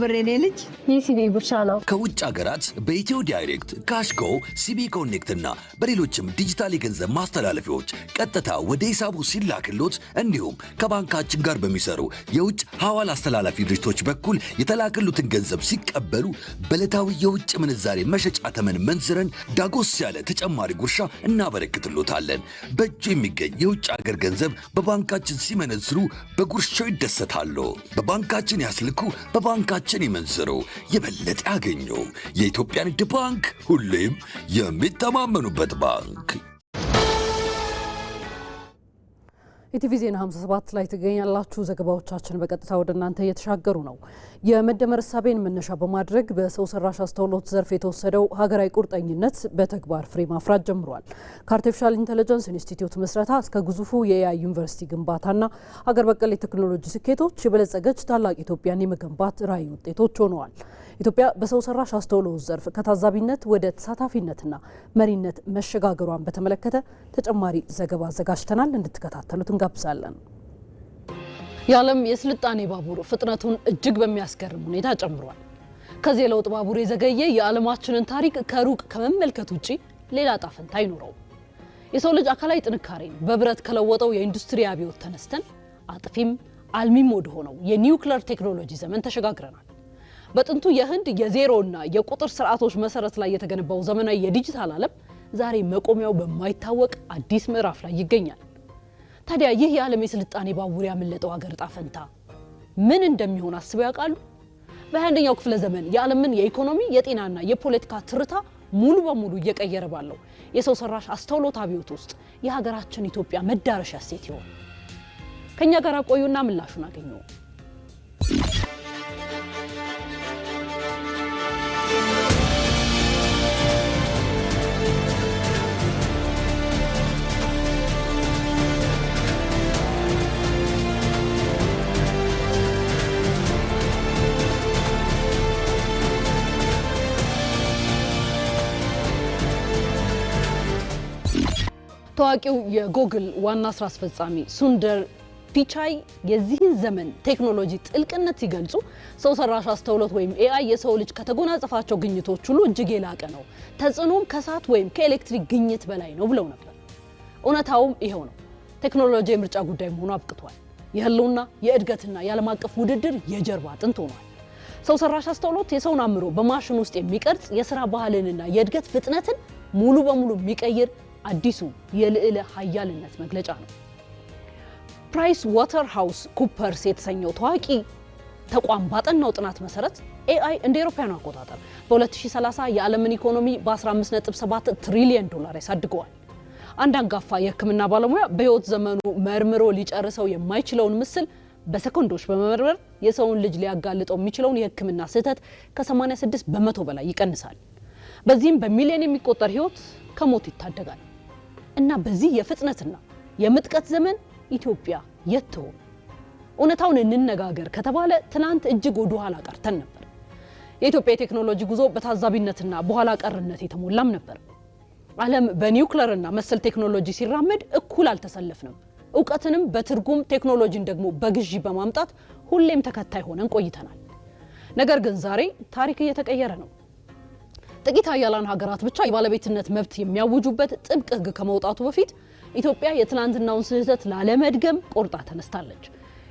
ብር የኔ ልጅ የሲቢ ብቻ ነው። ከውጭ ሀገራት በኢትዮ ዳይሬክት፣ ካሽጎ፣ ሲቢ ኮኔክት እና በሌሎችም ዲጂታል የገንዘብ ማስተላለፊያዎች ቀጥታ ወደ ሂሳቡ ሲላክሎት እንዲሁም ከባንካችን ጋር በሚሰሩ የውጭ ሐዋላ አስተላላፊ ድርጅቶች በኩል የተላከሉትን ገንዘብ ሲቀበሉ በዕለታዊ የውጭ ምንዛሬ መሸጫ ተመን መንዝረን ዳጎስ ያለ ተጨማሪ ጉርሻ እናበረክትሎታለን። በእጁ የሚገኝ የውጭ ሀገር ገንዘብ በባንካችን ሲመነዝሩ በጉርሻው ይደሰታሉ። በባንካችን ያስልኩ፣ በባንካችን ይመንዝሩ፣ የበለጠ ያገኙ። የኢትዮጵያ ንግድ ባንክ ሁሌም የሚተማመኑበት ባንክ። ኢቲቪ ዜና 57 ላይ ትገኛላችሁ። ዘገባዎቻችን በቀጥታ ወደ እናንተ እየተሻገሩ ነው። የመደመር እሳቤን መነሻ በማድረግ በሰው ሰራሽ አስተውሎት ዘርፍ የተወሰደው ሀገራዊ ቁርጠኝነት በተግባር ፍሬ ማፍራት ጀምሯል። ከአርቲፊሻል ኢንተለጀንስ ኢንስቲትዩት መስረታ እስከ ግዙፉ የኤአይ ዩኒቨርሲቲ ግንባታና ሀገር በቀል የቴክኖሎጂ ስኬቶች የበለጸገች ታላቅ ኢትዮጵያን የመገንባት ራዕይ ውጤቶች ሆነዋል። ኢትዮጵያ በሰው ሰራሽ አስተውሎት ዘርፍ ከታዛቢነት ወደ ተሳታፊነትና መሪነት መሸጋገሯን በተመለከተ ተጨማሪ ዘገባ አዘጋጅተናል። እንድትከታተሉት እንጋብዛለን። የዓለም የስልጣኔ ባቡር ፍጥነቱን እጅግ በሚያስገርም ሁኔታ ጨምሯል። ከዚህ የለውጥ ባቡር የዘገየ የዓለማችንን ታሪክ ከሩቅ ከመመልከት ውጪ ሌላ ዕጣ ፈንታ አይኖረውም። የሰው ልጅ አካላዊ ጥንካሬን በብረት ከለወጠው የኢንዱስትሪ አብዮት ተነስተን አጥፊም አልሚም ወደ ሆነው የኒውክሌር ቴክኖሎጂ ዘመን ተሸጋግረናል። በጥንቱ የህንድ የዜሮና የቁጥር ስርዓቶች መሰረት ላይ የተገነባው ዘመናዊ የዲጂታል ዓለም ዛሬ መቆሚያው በማይታወቅ አዲስ ምዕራፍ ላይ ይገኛል። ታዲያ ይህ የዓለም የስልጣኔ ባቡር ያመለጠው ሀገር ዕጣ ፈንታ ምን እንደሚሆን አስበው ያውቃሉ? በ21ኛው ክፍለ ዘመን የዓለምን የኢኮኖሚ የጤናና የፖለቲካ ትርታ ሙሉ በሙሉ እየቀየረ ባለው የሰው ሰራሽ አስተውሎት አብዮት ውስጥ የሀገራችን ኢትዮጵያ መዳረሻ ሴት ይሆን? ከኛ ጋር ቆዩና ምላሹን አገኙ። ታዋቂው የጎግል ዋና ስራ አስፈጻሚ ሱንደር ፒቻይ የዚህን ዘመን ቴክኖሎጂ ጥልቅነት ሲገልጹ ሰው ሰራሽ አስተውሎት ወይም AI የሰው ልጅ ከተጎናጸፋቸው ግኝቶች ሁሉ እጅግ የላቀ ነው፣ ተጽዕኖም ከእሳት ወይም ከኤሌክትሪክ ግኝት በላይ ነው ብለው ነበር። እውነታውም ይሄው ነው። ቴክኖሎጂ የምርጫ ጉዳይ መሆኑ አብቅቷል። የህልውና የእድገትና የዓለም አቀፍ ውድድር የጀርባ አጥንት ሆኗል። ሰው ሰራሽ አስተውሎት የሰውን አእምሮ በማሽን ውስጥ የሚቀርጽ የሥራ ባህልንና የእድገት ፍጥነትን ሙሉ በሙሉ የሚቀይር አዲሱ የልዕለ ኃያልነት መግለጫ ነው። ፕራይስ ዋተር ሃውስ ኩፐርስ የተሰኘው ታዋቂ ተቋም ባጠናው ጥናት መሰረት AI እንደ አውሮፓውያን አቆጣጠር በ2030 የዓለምን ኢኮኖሚ በ15.7 ትሪሊየን ዶላር ያሳድገዋል። አንድ አንጋፋ የሕክምና ባለሙያ በህይወት ዘመኑ መርምሮ ሊጨርሰው የማይችለውን ምስል በሰከንዶች በመመርመር የሰውን ልጅ ሊያጋልጠው የሚችለውን የሕክምና ስህተት ከ86 በመቶ በላይ ይቀንሳል። በዚህም በሚሊዮን የሚቆጠር ህይወት ከሞት ይታደጋል። እና በዚህ የፍጥነትና የምጥቀት ዘመን ኢትዮጵያ የት ትሆን? እውነታውን እንነጋገር ከተባለ ትናንት እጅግ ወደ ኋላ ቀርተን ነበር። የኢትዮጵያ የቴክኖሎጂ ጉዞ በታዛቢነትና በኋላ ቀርነት የተሞላም ነበር። ዓለም በኒውክሌርና መሰል ቴክኖሎጂ ሲራመድ እኩል አልተሰለፍንም። እውቀትንም በትርጉም ቴክኖሎጂን ደግሞ በግዢ በማምጣት ሁሌም ተከታይ ሆነን ቆይተናል። ነገር ግን ዛሬ ታሪክ እየተቀየረ ነው። ጥቂት ሀያላን ሀገራት ብቻ የባለቤትነት መብት የሚያውጁበት ጥብቅ ህግ ከመውጣቱ በፊት ኢትዮጵያ የትላንትናውን ስህተት ላለመድገም ቆርጣ ተነስታለች።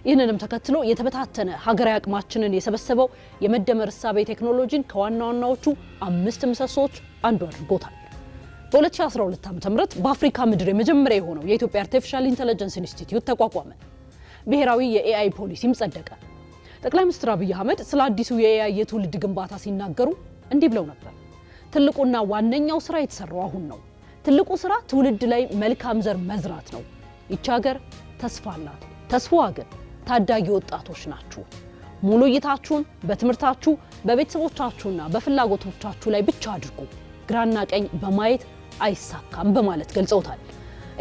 ይህንንም ተከትሎ የተበታተነ ሀገራዊ አቅማችንን የሰበሰበው የመደመር እሳቤ ቴክኖሎጂን ከዋና ዋናዎቹ 5 ምሰሶች አንዱ አድርጎታል። በ2012 ዓ.ም በአፍሪካ ምድር የመጀመሪያ የሆነው የኢትዮጵያ አርቲፊሻል ኢንተለጀንስ ኢንስቲትዩት ተቋቋመ። ብሔራዊ የኤአይ ፖሊሲም ጸደቀ። ጠቅላይ ሚኒስትር አብይ አህመድ ስለ አዲሱ የኤአይ የትውልድ ግንባታ ሲናገሩ እንዲህ ብለው ነበር። ትልቁና ዋነኛው ስራ የተሰራው አሁን ነው። ትልቁ ስራ ትውልድ ላይ መልካም ዘር መዝራት ነው። ይቺ ሀገር ተስፋ አላት። ተስፋዋ ግን ታዳጊ ወጣቶች ናችሁ። ሙሉ እይታችሁን በትምህርታችሁ በቤተሰቦቻችሁና በፍላጎቶቻችሁ ላይ ብቻ አድርጉ። ግራና ቀኝ በማየት አይሳካም በማለት ገልጸውታል።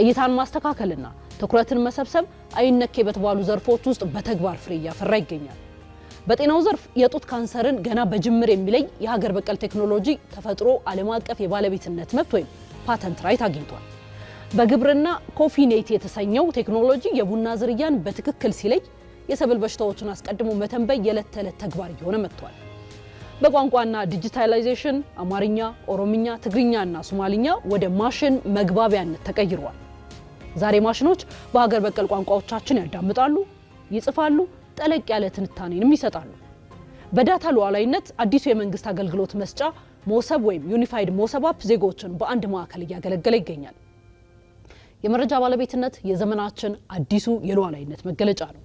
እይታን ማስተካከልና ትኩረትን መሰብሰብ አይነኬ በተባሉ ዘርፎች ውስጥ በተግባር ፍሬ እያፈራ ይገኛል። በጤናው ዘርፍ የጡት ካንሰርን ገና በጅምር የሚለይ የሀገር በቀል ቴክኖሎጂ ተፈጥሮ ዓለም አቀፍ የባለቤትነት መብት ወይም ፓተንት ራይት አግኝቷል። በግብርና ኮፊኔት የተሰኘው ቴክኖሎጂ የቡና ዝርያን በትክክል ሲለይ የሰብል በሽታዎችን አስቀድሞ መተንበይ የዕለት ተዕለት ተግባር እየሆነ መጥቷል። በቋንቋና ዲጂታላይዜሽን አማርኛ፣ ኦሮምኛ፣ ትግርኛና ሶማሊኛ ወደ ማሽን መግባቢያነት ተቀይረዋል። ዛሬ ማሽኖች በሀገር በቀል ቋንቋዎቻችን ያዳምጣሉ፣ ይጽፋሉ፣ ጠለቅ ያለ ትንታኔንም ይሰጣሉ። በዳታ ሉዓላዊነት አዲሱ የመንግስት አገልግሎት መስጫ ሞሰብ ወይም ዩኒፋይድ ሞሰብ አፕ ዜጎችን በአንድ ማዕከል እያገለገለ ይገኛል። የመረጃ ባለቤትነት የዘመናችን አዲሱ የሉዓላዊነት መገለጫ ነው።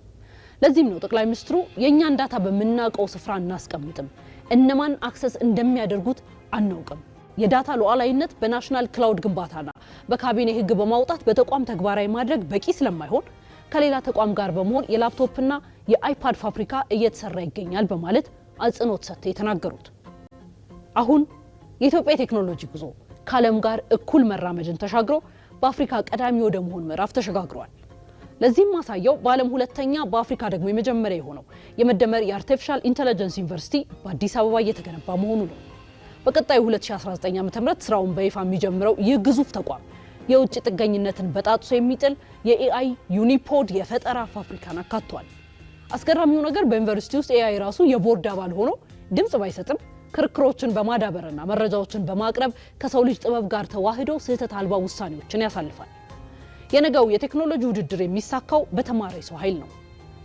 ለዚህም ነው ጠቅላይ ሚኒስትሩ የእኛን ዳታ በምናውቀው ስፍራ እናስቀምጥም፣ እነማን አክሰስ እንደሚያደርጉት አናውቅም። የዳታ ሉዓላዊነት በናሽናል ክላውድ ግንባታና በካቢኔ ህግ በማውጣት በተቋም ተግባራዊ ማድረግ በቂ ስለማይሆን ከሌላ ተቋም ጋር በመሆን የላፕቶፕና የአይፓድ ፋብሪካ እየተሰራ ይገኛል በማለት አጽንኦት ሰጥተው የተናገሩት። አሁን የኢትዮጵያ ቴክኖሎጂ ጉዞ ከዓለም ጋር እኩል መራመድን ተሻግሮ በአፍሪካ ቀዳሚ ወደ መሆን ምዕራፍ ተሸጋግሯል። ለዚህም ማሳያው በዓለም ሁለተኛ በአፍሪካ ደግሞ የመጀመሪያ የሆነው የመደመር የአርቲፊሻል ኢንተለጀንስ ዩኒቨርሲቲ በአዲስ አበባ እየተገነባ መሆኑ ነው። በቀጣዩ 2019 ዓ.ም ስራውን በይፋ የሚጀምረው ይህ ግዙፍ ተቋም የውጭ ጥገኝነትን በጣጥሶ የሚጥል የኤአይ ዩኒፖድ የፈጠራ ፋብሪካን አካቷል። አስገራሚው ነገር በዩኒቨርሲቲ ውስጥ ኤአይ ራሱ የቦርድ አባል ሆኖ ድምጽ ባይሰጥም ክርክሮችን በማዳበርና መረጃዎችን በማቅረብ ከሰው ልጅ ጥበብ ጋር ተዋህዶ ስህተት አልባ ውሳኔዎችን ያሳልፋል። የነገው የቴክኖሎጂ ውድድር የሚሳካው በተማረ ሰው ኃይል ነው።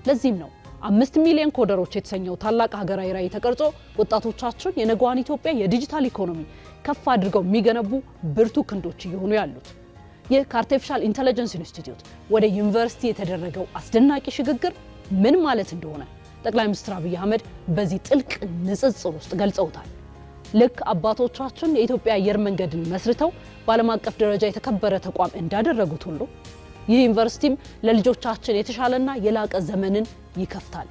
ለዚህም ነው 5 ሚሊዮን ኮደሮች የተሰኘው ታላቅ ሀገራዊ ራዕይ ተቀርጾ ወጣቶቻችን የነገዋን ኢትዮጵያ የዲጂታል ኢኮኖሚ ከፍ አድርገው የሚገነቡ ብርቱ ክንዶች እየሆኑ ያሉት። ይህ ከአርቲፊሻል ኢንተለጀንስ ኢንስቲትዩት ወደ ዩኒቨርሲቲ የተደረገው አስደናቂ ሽግግር ምን ማለት እንደሆነ ጠቅላይ ሚኒስትር አብይ አህመድ በዚህ ጥልቅ ንጽጽር ውስጥ ገልጸውታል። ልክ አባቶቻችን የኢትዮጵያ አየር መንገድን መስርተው በዓለም አቀፍ ደረጃ የተከበረ ተቋም እንዳደረጉት ሁሉ ይህ ዩኒቨርሲቲም ለልጆቻችን የተሻለና የላቀ ዘመንን ይከፍታል።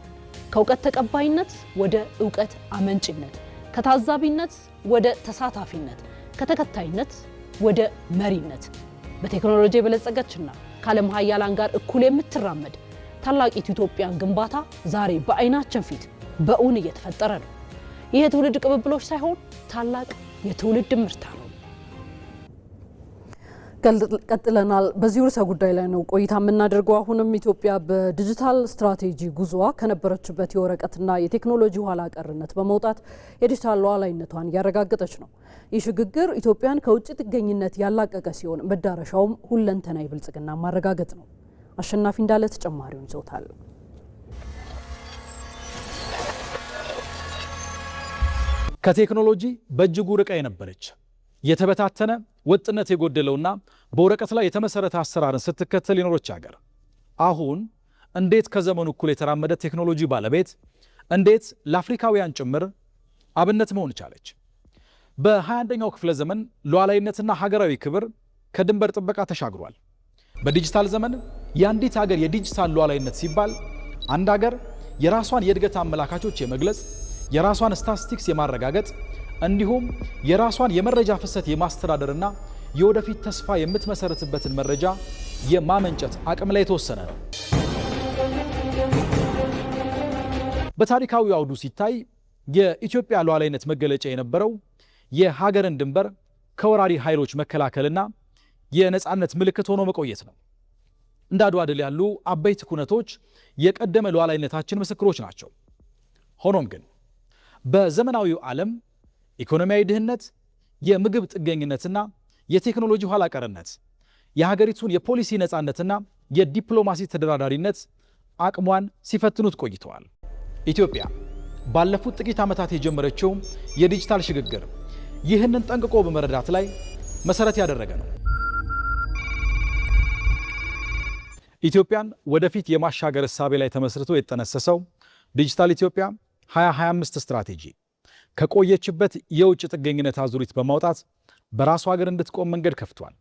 ከእውቀት ተቀባይነት ወደ እውቀት አመንጭነት፣ ከታዛቢነት ወደ ተሳታፊነት፣ ከተከታይነት ወደ መሪነት በቴክኖሎጂ የበለጸገችና ከዓለም ሀያላን ጋር እኩል የምትራመድ ታላቂቱ ኢትዮጵያን ግንባታ ዛሬ በአይናችን ፊት በእውን እየተፈጠረ ነው። ይህ የትውልድ ቅብብሎች ሳይሆን ታላቅ የትውልድ ምርታ ነው። ቀጥለናል። በዚህ ርዕሰ ጉዳይ ላይ ነው ቆይታ የምናደርገው። አሁንም ኢትዮጵያ በዲጂታል ስትራቴጂ ጉዞዋ ከነበረችበት የወረቀትና የቴክኖሎጂ ኋላ ቀርነት በመውጣት የዲጂታል ሉዓላዊነቷን እያረጋገጠች ነው። ይህ ሽግግር ኢትዮጵያን ከውጭ ጥገኝነት ያላቀቀ ሲሆን መዳረሻውም ሁለንተናዊ ብልጽግና ማረጋገጥ ነው። አሸናፊ እንዳለ ተጨማሪውን ይዞታል። ከቴክኖሎጂ በእጅጉ ርቃ የነበረች የተበታተነ ወጥነት የጎደለውና በወረቀት ላይ የተመሰረተ አሰራርን ስትከተል የኖረች ሀገር አሁን እንዴት ከዘመኑ እኩል የተራመደ ቴክኖሎጂ ባለቤት እንዴት ለአፍሪካውያን ጭምር አብነት መሆን ቻለች? በ21ኛው ክፍለ ዘመን ሉዓላዊነትና ሀገራዊ ክብር ከድንበር ጥበቃ ተሻግሯል። በዲጂታል ዘመን የአንዲት ሀገር የዲጂታል ሉዓላዊነት ሲባል አንድ ሀገር የራሷን የእድገት አመላካቾች የመግለጽ የራሷን ስታቲስቲክስ የማረጋገጥ እንዲሁም የራሷን የመረጃ ፍሰት የማስተዳደርና የወደፊት ተስፋ የምትመሰረትበትን መረጃ የማመንጨት አቅም ላይ የተወሰነ ነው። በታሪካዊ አውዱ ሲታይ የኢትዮጵያ ሉዓላዊነት መገለጫ የነበረው የሀገርን ድንበር ከወራሪ ኃይሎች መከላከልና የነጻነት ምልክት ሆኖ መቆየት ነው። እንደ አድዋ ድል ያሉ አበይት ኩነቶች የቀደመ ሉዓላዊነታችን ምስክሮች ናቸው። ሆኖም ግን በዘመናዊው ዓለም ኢኮኖሚያዊ ድህነት፣ የምግብ ጥገኝነትና የቴክኖሎጂ ኋላ ቀርነት የሀገሪቱን የፖሊሲ ነጻነትና የዲፕሎማሲ ተደራዳሪነት አቅሟን ሲፈትኑት ቆይተዋል። ኢትዮጵያ ባለፉት ጥቂት ዓመታት የጀመረችው የዲጂታል ሽግግር ይህንን ጠንቅቆ በመረዳት ላይ መሰረት ያደረገ ነው። ኢትዮጵያን ወደፊት የማሻገር እሳቤ ላይ ተመስርቶ የተጠነሰሰው ዲጂታል ኢትዮጵያ 2025 ስትራቴጂ ከቆየችበት የውጭ ጥገኝነት አዙሪት በማውጣት በራሷ ሀገር እንድትቆም መንገድ ከፍቷል።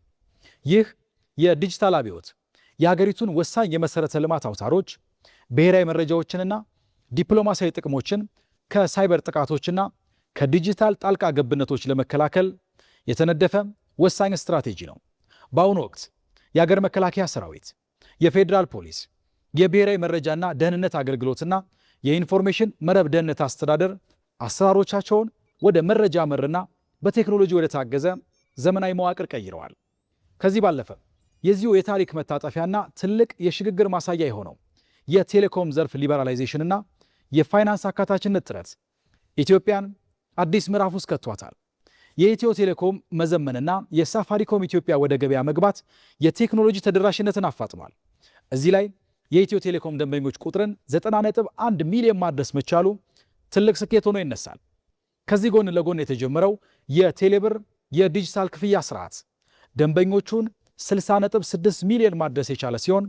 ይህ የዲጂታል አብዮት የሀገሪቱን ወሳኝ የመሰረተ ልማት አውታሮች፣ ብሔራዊ መረጃዎችንና ዲፕሎማሲያዊ ጥቅሞችን ከሳይበር ጥቃቶችና ከዲጂታል ጣልቃ ገብነቶች ለመከላከል የተነደፈ ወሳኝ ስትራቴጂ ነው። በአሁኑ ወቅት የሀገር መከላከያ ሰራዊት፣ የፌዴራል ፖሊስ፣ የብሔራዊ መረጃና ደህንነት አገልግሎትና የኢንፎርሜሽን መረብ ደህንነት አስተዳደር አሰራሮቻቸውን ወደ መረጃ መርና በቴክኖሎጂ ወደ ታገዘ ዘመናዊ መዋቅር ቀይረዋል። ከዚህ ባለፈ የዚሁ የታሪክ መታጠፊያና ትልቅ የሽግግር ማሳያ የሆነው የቴሌኮም ዘርፍ ሊበራላይዜሽንና የፋይናንስ አካታችነት ጥረት ኢትዮጵያን አዲስ ምዕራፍ ውስጥ ከቷታል። የኢትዮ ቴሌኮም መዘመንና የሳፋሪኮም ኢትዮጵያ ወደ ገበያ መግባት የቴክኖሎጂ ተደራሽነትን አፋጥኗል። እዚህ ላይ የኢትዮ ቴሌኮም ደንበኞች ቁጥርን 90.1 ሚሊዮን ማድረስ መቻሉ ትልቅ ስኬት ሆኖ ይነሳል። ከዚህ ጎን ለጎን የተጀመረው የቴሌብር የዲጂታል ክፍያ ስርዓት ደንበኞቹን 60.6 ሚሊዮን ማድረስ የቻለ ሲሆን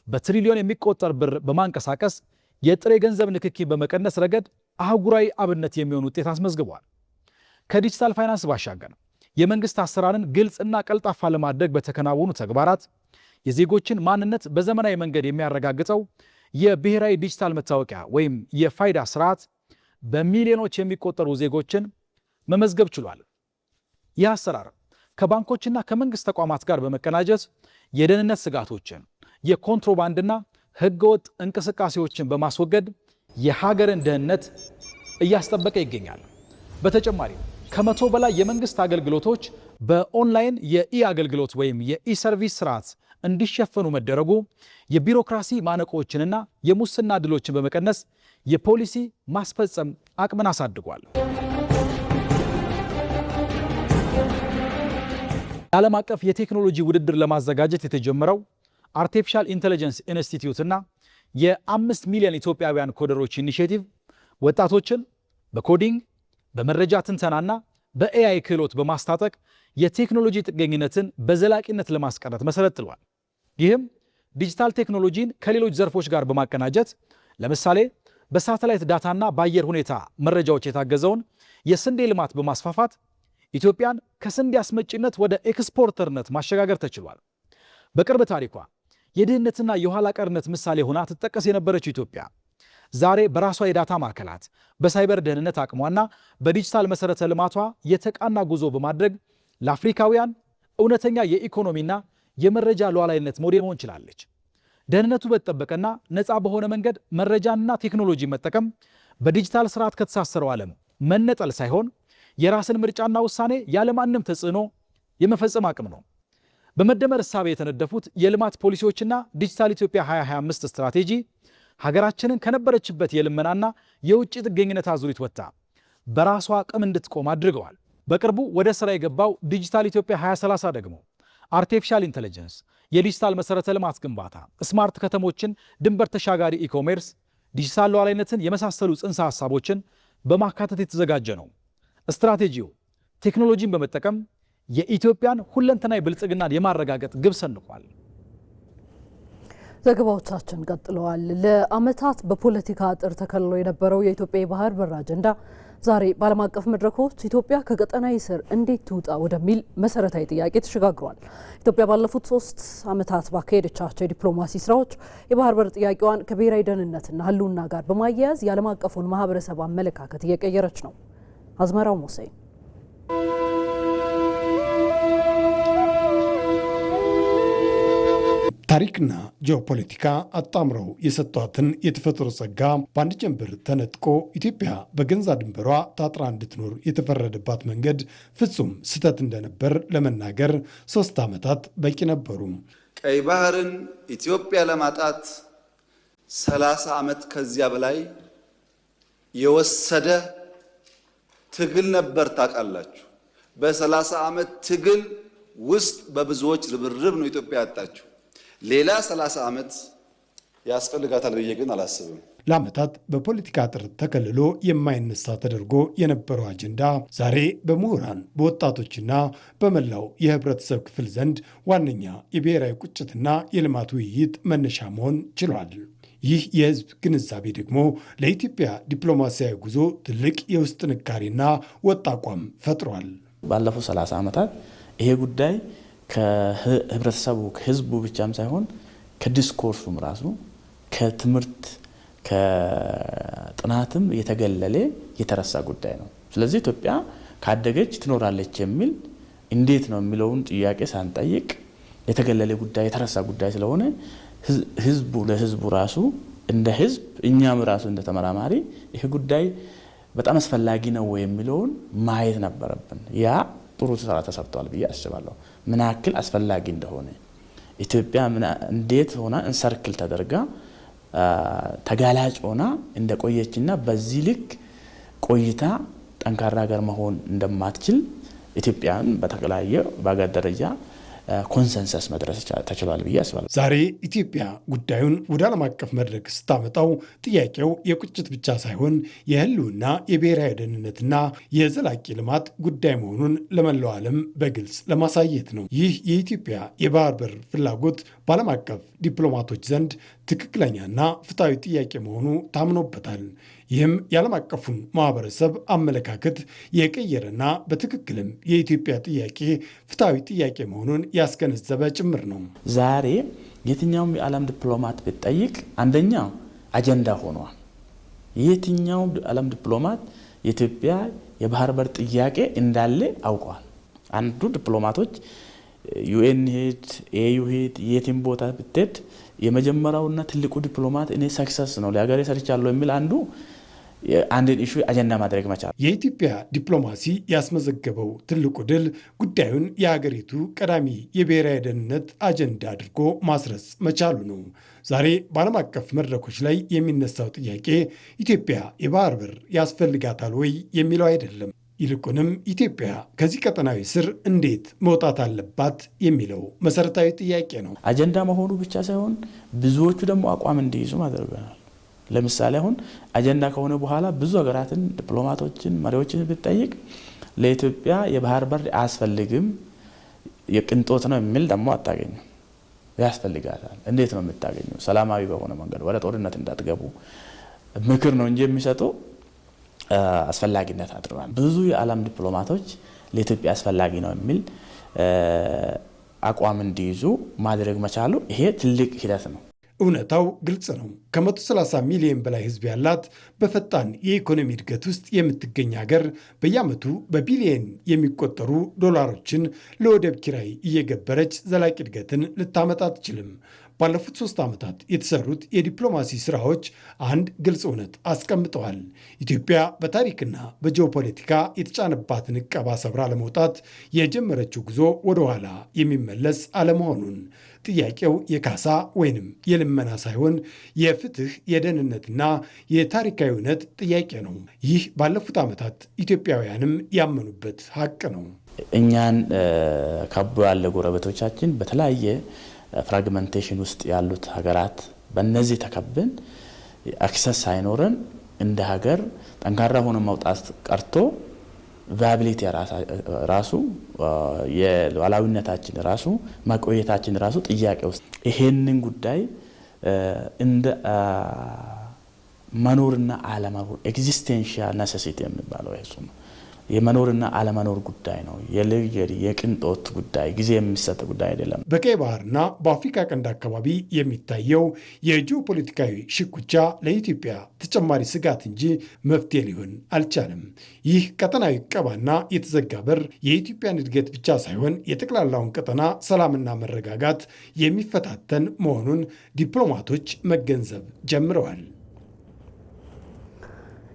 በትሪሊዮን የሚቆጠር ብር በማንቀሳቀስ የጥሬ ገንዘብ ንክኪ በመቀነስ ረገድ አህጉራዊ አብነት የሚሆን ውጤት አስመዝግቧል። ከዲጂታል ፋይናንስ ባሻገር የመንግስት አሰራርን ግልጽና ቀልጣፋ ለማድረግ በተከናወኑ ተግባራት የዜጎችን ማንነት በዘመናዊ መንገድ የሚያረጋግጠው የብሔራዊ ዲጂታል መታወቂያ ወይም የፋይዳ ስርዓት በሚሊዮኖች የሚቆጠሩ ዜጎችን መመዝገብ ችሏል። ይህ አሰራር ከባንኮችና ከመንግስት ተቋማት ጋር በመቀናጀት የደህንነት ስጋቶችን፣ የኮንትሮባንድና ህገወጥ እንቅስቃሴዎችን በማስወገድ የሀገርን ደህንነት እያስጠበቀ ይገኛል። በተጨማሪም ከ100 በላይ የመንግስት አገልግሎቶች በኦንላይን የኢ አገልግሎት ወይም የኢ-ሰርቪስ ስርዓት እንዲሸፈኑ መደረጉ የቢሮክራሲ ማነቆዎችንና የሙስና ድሎችን በመቀነስ የፖሊሲ ማስፈጸም አቅምን አሳድጓል። የዓለም አቀፍ የቴክኖሎጂ ውድድር ለማዘጋጀት የተጀመረው አርቲፊሻል ኢንተለጀንስ ኢንስቲትዩት እና የ5 ሚሊዮን ኢትዮጵያውያን ኮደሮች ኢኒሼቲቭ ወጣቶችን በኮዲንግ በመረጃ ትንተናና በኤአይ ክህሎት በማስታጠቅ የቴክኖሎጂ ጥገኝነትን በዘላቂነት ለማስቀረት መሰረት ጥሏል። ይህም ዲጂታል ቴክኖሎጂን ከሌሎች ዘርፎች ጋር በማቀናጀት ለምሳሌ በሳተላይት ዳታና በአየር ሁኔታ መረጃዎች የታገዘውን የስንዴ ልማት በማስፋፋት ኢትዮጵያን ከስንዴ አስመጪነት ወደ ኤክስፖርተርነት ማሸጋገር ተችሏል። በቅርብ ታሪኳ የድህነትና የኋላ ቀርነት ምሳሌ ሆና ትጠቀስ የነበረችው ኢትዮጵያ ዛሬ በራሷ የዳታ ማዕከላት በሳይበር ደህንነት አቅሟና በዲጂታል መሰረተ ልማቷ የተቃና ጉዞ በማድረግ ለአፍሪካውያን እውነተኛ የኢኮኖሚና የመረጃ ሉዓላዊነት ሞዴል መሆን ችላለች። ደህንነቱ በተጠበቀና ነፃ በሆነ መንገድ መረጃና ቴክኖሎጂ መጠቀም በዲጂታል ስርዓት ከተሳሰረው ዓለም መነጠል ሳይሆን የራስን ምርጫና ውሳኔ ያለማንም ተጽዕኖ የመፈጸም አቅም ነው። በመደመር እሳቤ የተነደፉት የልማት ፖሊሲዎችና ዲጂታል ኢትዮጵያ 2025 ስትራቴጂ ሀገራችንን ከነበረችበት የልመናና የውጭ ጥገኝነት አዙሪት ወጥታ በራሷ አቅም እንድትቆም አድርገዋል። በቅርቡ ወደ ስራ የገባው ዲጂታል ኢትዮጵያ 2030 ደግሞ አርቲፊሻል ኢንተለጀንስ፣ የዲጂታል መሰረተ ልማት ግንባታ፣ ስማርት ከተሞችን፣ ድንበር ተሻጋሪ ኢኮሜርስ፣ ዲጂታል ሉዓላዊነትን የመሳሰሉ ጽንሰ ሐሳቦችን በማካተት የተዘጋጀ ነው። ስትራቴጂው ቴክኖሎጂን በመጠቀም የኢትዮጵያን ሁለንተናዊ ብልጽግናን የማረጋገጥ ግብ ሰንቋል። ዘገባዎቻችን ቀጥለዋል። ለዓመታት በፖለቲካ አጥር ተከልሎ የነበረው የኢትዮጵያ የባህር በር አጀንዳ ዛሬ በዓለም አቀፍ መድረኮች ኢትዮጵያ ከቀጠናዊ ስር እንዴት ትውጣ ወደሚል መሰረታዊ ጥያቄ ተሸጋግሯል። ኢትዮጵያ ባለፉት 3 ዓመታት ባካሄደቻቸው የዲፕሎማሲ ስራዎች የባህር በር ጥያቄዋን ከብሔራዊ ደህንነትና ሕልውና ጋር በማያያዝ የዓለም አቀፉን ማህበረሰብ አመለካከት እየቀየረች ነው። አዝመራው ሙሴ ታሪክና ጂኦፖለቲካ አጣምረው የሰጧትን የተፈጥሮ ጸጋ በአንድ ጀንበር ተነጥቆ ኢትዮጵያ በገዛ ድንበሯ ታጥራ እንድትኖር የተፈረደባት መንገድ ፍጹም ስህተት እንደነበር ለመናገር 3 ዓመታት በቂ ነበሩ። ቀይ ባህርን ኢትዮጵያ ለማጣት 30 ዓመት ከዚያ በላይ የወሰደ ትግል ነበር። ታውቃላችሁ። በ30 ዓመት ትግል ውስጥ በብዙዎች ርብርብ ነው ኢትዮጵያ ያጣችው። ሌላ 30 ዓመት ያስፈልጋታል ብዬ ግን አላስብም። ለዓመታት በፖለቲካ አጥር ተከልሎ የማይነሳ ተደርጎ የነበረው አጀንዳ ዛሬ በምሁራን በወጣቶችና በመላው የህብረተሰብ ክፍል ዘንድ ዋነኛ የብሔራዊ ቁጭትና የልማት ውይይት መነሻ መሆን ችሏል። ይህ የህዝብ ግንዛቤ ደግሞ ለኢትዮጵያ ዲፕሎማሲያዊ ጉዞ ትልቅ የውስጥ ጥንካሬና ወጥ አቋም ፈጥሯል። ባለፉት 30 ዓመታት ይሄ ጉዳይ ከህብረተሰቡ ከህዝቡ ብቻም ሳይሆን ከዲስኮርሱም ራሱ ከትምህርት ከጥናትም የተገለለ የተረሳ ጉዳይ ነው። ስለዚህ ኢትዮጵያ ካደገች ትኖራለች የሚል እንዴት ነው የሚለውን ጥያቄ ሳንጠይቅ የተገለለ ጉዳይ የተረሳ ጉዳይ ስለሆነ ህዝቡ ለህዝቡ ራሱ እንደ ህዝብ እኛም ራሱ እንደ ተመራማሪ ይሄ ጉዳይ በጣም አስፈላጊ ነው የሚለውን ማየት ነበረብን። ያ ጥሩ ስራ ተሰርቷል ብዬ አስባለሁ። ምን ያክል አስፈላጊ እንደሆነ ኢትዮጵያ እንዴት ሆና እንሰርክል ተደርጋ ተጋላጭ ሆና እንደቆየችና በዚህ ልክ ቆይታ ጠንካራ ሀገር መሆን እንደማትችል ኢትዮጵያን በተቀላየ በአገር ደረጃ ኮንሰንሰስ መድረስ ተችሏል ብዬ አስባለሁ። ዛሬ ኢትዮጵያ ጉዳዩን ወደ ዓለም አቀፍ መድረክ ስታመጣው ጥያቄው የቁጭት ብቻ ሳይሆን የህልውና የብሔራዊ ደህንነትና የዘላቂ ልማት ጉዳይ መሆኑን ለመላው ዓለም በግልጽ ለማሳየት ነው። ይህ የኢትዮጵያ የባህር በር ፍላጎት በዓለም አቀፍ ዲፕሎማቶች ዘንድ ትክክለኛና ፍትሐዊ ጥያቄ መሆኑ ታምኖበታል። ይህም የዓለም አቀፉን ማህበረሰብ አመለካከት የቀየረና በትክክልም የኢትዮጵያ ጥያቄ ፍትሐዊ ጥያቄ መሆኑን ያስገነዘበ ጭምር ነው። ዛሬ የትኛውም የዓለም ዲፕሎማት ብትጠይቅ አንደኛው አጀንዳ ሆኗል። የትኛውም የዓለም ዲፕሎማት የኢትዮጵያ የባህር በር ጥያቄ እንዳለ አውቀዋል። አንዱ ዲፕሎማቶች ዩኤን ሄድ ኤዩ ሄድ የትም ቦታ ብትሄድ የመጀመሪያውና ትልቁ ዲፕሎማት እኔ ሰክሰስ ነው ለሀገሬ ሰርቻለሁ የሚል አንድን ኢሹ አጀንዳ ማድረግ መቻል። የኢትዮጵያ ዲፕሎማሲ ያስመዘገበው ትልቁ ድል ጉዳዩን የሀገሪቱ ቀዳሚ የብሔራዊ ደህንነት አጀንዳ አድርጎ ማስረጽ መቻሉ ነው። ዛሬ በዓለም አቀፍ መድረኮች ላይ የሚነሳው ጥያቄ ኢትዮጵያ የባህር በር ያስፈልጋታል ወይ የሚለው አይደለም። ይልቁንም ኢትዮጵያ ከዚህ ቀጠናዊ ስር እንዴት መውጣት አለባት የሚለው መሰረታዊ ጥያቄ ነው። አጀንዳ መሆኑ ብቻ ሳይሆን ብዙዎቹ ደግሞ አቋም እንዲይዙ አድርገናል። ለምሳሌ አሁን አጀንዳ ከሆነ በኋላ ብዙ ሀገራትን ዲፕሎማቶችን መሪዎችን ብትጠይቅ ለኢትዮጵያ የባህር በር አያስፈልግም የቅንጦት ነው የሚል ደግሞ አታገኙም። ያስፈልጋታል። እንዴት ነው የምታገኙ? ሰላማዊ በሆነ መንገድ ወደ ጦርነት እንዳትገቡ ምክር ነው እንጂ የሚሰጡ አስፈላጊነት አድርገዋል። ብዙ የዓለም ዲፕሎማቶች ለኢትዮጵያ አስፈላጊ ነው የሚል አቋም እንዲይዙ ማድረግ መቻሉ ይሄ ትልቅ ሂደት ነው። እውነታው ግልጽ ነው። ከ130 ሚሊዮን በላይ ህዝብ ያላት በፈጣን የኢኮኖሚ እድገት ውስጥ የምትገኝ ሀገር በየዓመቱ በቢሊየን የሚቆጠሩ ዶላሮችን ለወደብ ኪራይ እየገበረች ዘላቂ እድገትን ልታመጣ አትችልም። ባለፉት 3 ዓመታት የተሰሩት የዲፕሎማሲ ስራዎች አንድ ግልጽ እውነት አስቀምጠዋል። ኢትዮጵያ በታሪክና በጂኦፖለቲካ የተጫነባትን ዕቀባ ሰብራ ለመውጣት የጀመረችው ጉዞ ወደኋላ የሚመለስ አለመሆኑን፣ ጥያቄው የካሳ ወይንም የልመና ሳይሆን የፍትህ፣ የደህንነትና የታሪካዊ እውነት ጥያቄ ነው። ይህ ባለፉት ዓመታት ኢትዮጵያውያንም ያመኑበት ሀቅ ነው። እኛን ከቦ ያለ ጎረቤቶቻችን በተለያየ ፍራግመንቴሽን ውስጥ ያሉት ሀገራት በእነዚህ ተከብን አክሰስ ሳይኖረን እንደ ሀገር ጠንካራ ሆኖ መውጣት ቀርቶ ቫያቢሊቲ ራሱ የሉዓላዊነታችን ራሱ መቆየታችን ራሱ ጥያቄ ውስጥ ይሄንን ጉዳይ እንደ መኖርና አለመኖር ኤግዚስቴንሻል ኔሴሲቲ የሚባለው እሱ ነው። የመኖርና አለመኖር ጉዳይ ነው። የቅንጦት ጉዳይ ጊዜ የሚሰጥ ጉዳይ አይደለም። በቀይ ባህርና በአፍሪካ ቀንድ አካባቢ የሚታየው የጂኦፖለቲካዊ ሽኩቻ ለኢትዮጵያ ተጨማሪ ስጋት እንጂ መፍትሄ ሊሆን አልቻለም። ይህ ቀጠናዊ ዕቀባና የተዘጋ በር የኢትዮጵያን እድገት ብቻ ሳይሆን የጠቅላላውን ቀጠና ሰላምና መረጋጋት የሚፈታተን መሆኑን ዲፕሎማቶች መገንዘብ ጀምረዋል።